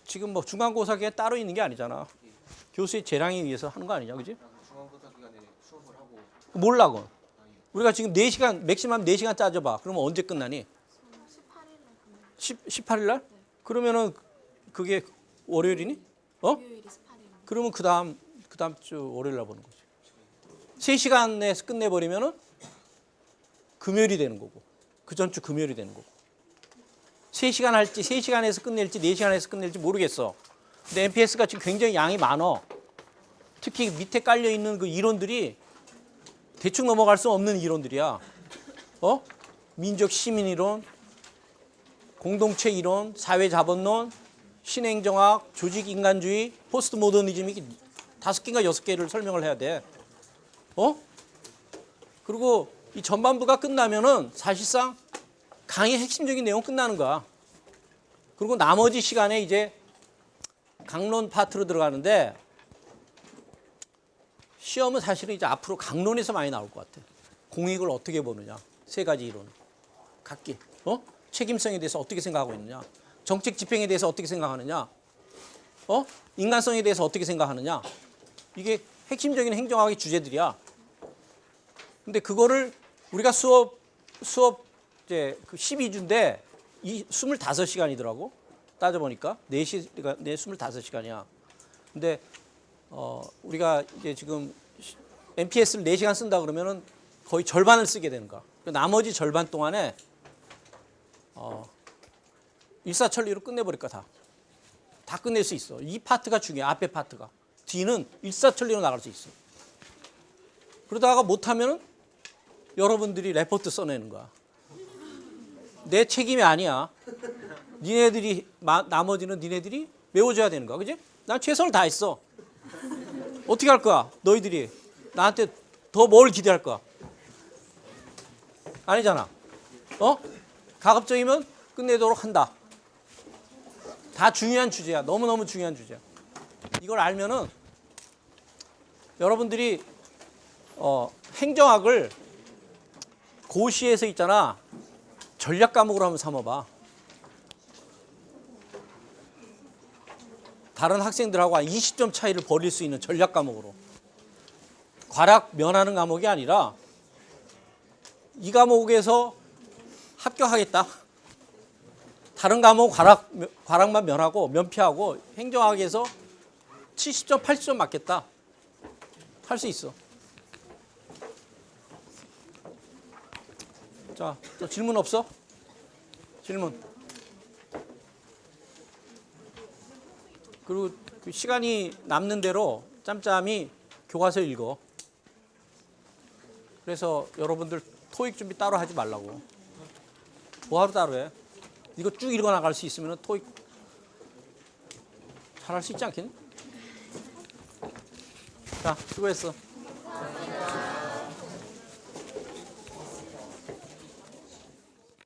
지금 뭐 중간고사가 따로 있는 게 아니잖아. 교수의 재량에 의해서 하는 거 아니냐, 그지? 중간고사 기간에 수업을 하고 몰라, 그건. 우리가 지금 4시간, 맥시멈 4시간 짜줘봐. 그러면 언제 끝나니? 18일 날? 그러면은 그게 월요일이니? 금요일이 18일. 그러면 그 다음 주 월요일 날 보는 거지. 3시간에서 끝내버리면은 금요일이 되는 거고. 그 전주 금요일이 되는 거고. 3시간 할지 3시간에서 끝낼지 4시간에서 끝낼지 모르겠어. 근데 NPS가 지금 굉장히 양이 많어. 특히 밑에 깔려있는 그 이론들이 대충 넘어갈 수 없는 이론들이야. 민족 시민 이론, 공동체 이론, 사회자본론, 신행정학, 조직인간주의, 포스트 모더니즘 이게 5개인가 6개를 설명을 해야 돼. 그리고 이 전반부가 끝나면은 사실상 강의 핵심적인 내용 끝나는 거야. 그리고 나머지 시간에 이제 강론 파트로 들어가는데 시험은 사실은 이제 앞으로 강론에서 많이 나올 것 같아. 공익을 어떻게 보느냐. 3가지 이론. 각기. 책임성에 대해서 어떻게 생각하고 있느냐. 정책 집행에 대해서 어떻게 생각하느냐. 인간성에 대해서 어떻게 생각하느냐. 이게 핵심적인 행정학의 주제들이야. 근데 그거를 우리가 수업 이제 그 12주인데 이 25시간이더라고. 따져보니까 4시가 25시간이야. 근데 우리가 이제 지금 MPS를 4시간 쓴다 그러면은 거의 절반을 쓰게 되는 거야. 나머지 절반 동안에 일사천리로 끝내버릴 거야 다. 다 끝낼 수 있어. 이 파트가 중요해. 앞에 파트가. 뒤는 일사천리로 나갈 수 있어. 그러다가 못하면은 여러분들이 레포트 써내는 거야. 내 책임이 아니야. 니네들이 나머지는 니네들이 메워줘야 되는 거야. 그지? 난 최선을 다했어. 어떻게 할 거야? 너희들이 나한테 더 뭘 기대할 거야? 아니잖아. 가급적이면 끝내도록 한다. 다 중요한 주제야. 너무너무 중요한 주제야. 이걸 알면은 여러분들이 행정학을 고시에서 있잖아. 전략 과목으로 한번 삼아봐. 다른 학생들하고 한 20점 차이를 벌일 수 있는 전략 과목으로. 과락 면하는 과목이 아니라 이 과목에서 합격하겠다. 다른 과목 과락만 면하고 면피하고 행정학에서 70점, 80점 맞겠다. 할 수 있어. 자, 또 질문 없어? 질문. 그리고 그 시간이 남는 대로 짬짬이 교과서 읽어. 그래서 여러분들 토익 준비 따로 하지 말라고. 뭐하러 따로 해? 이거 쭉 읽어 나갈 수 있으면 토익 잘할 수 있지 않겠니? 자, 수고했어.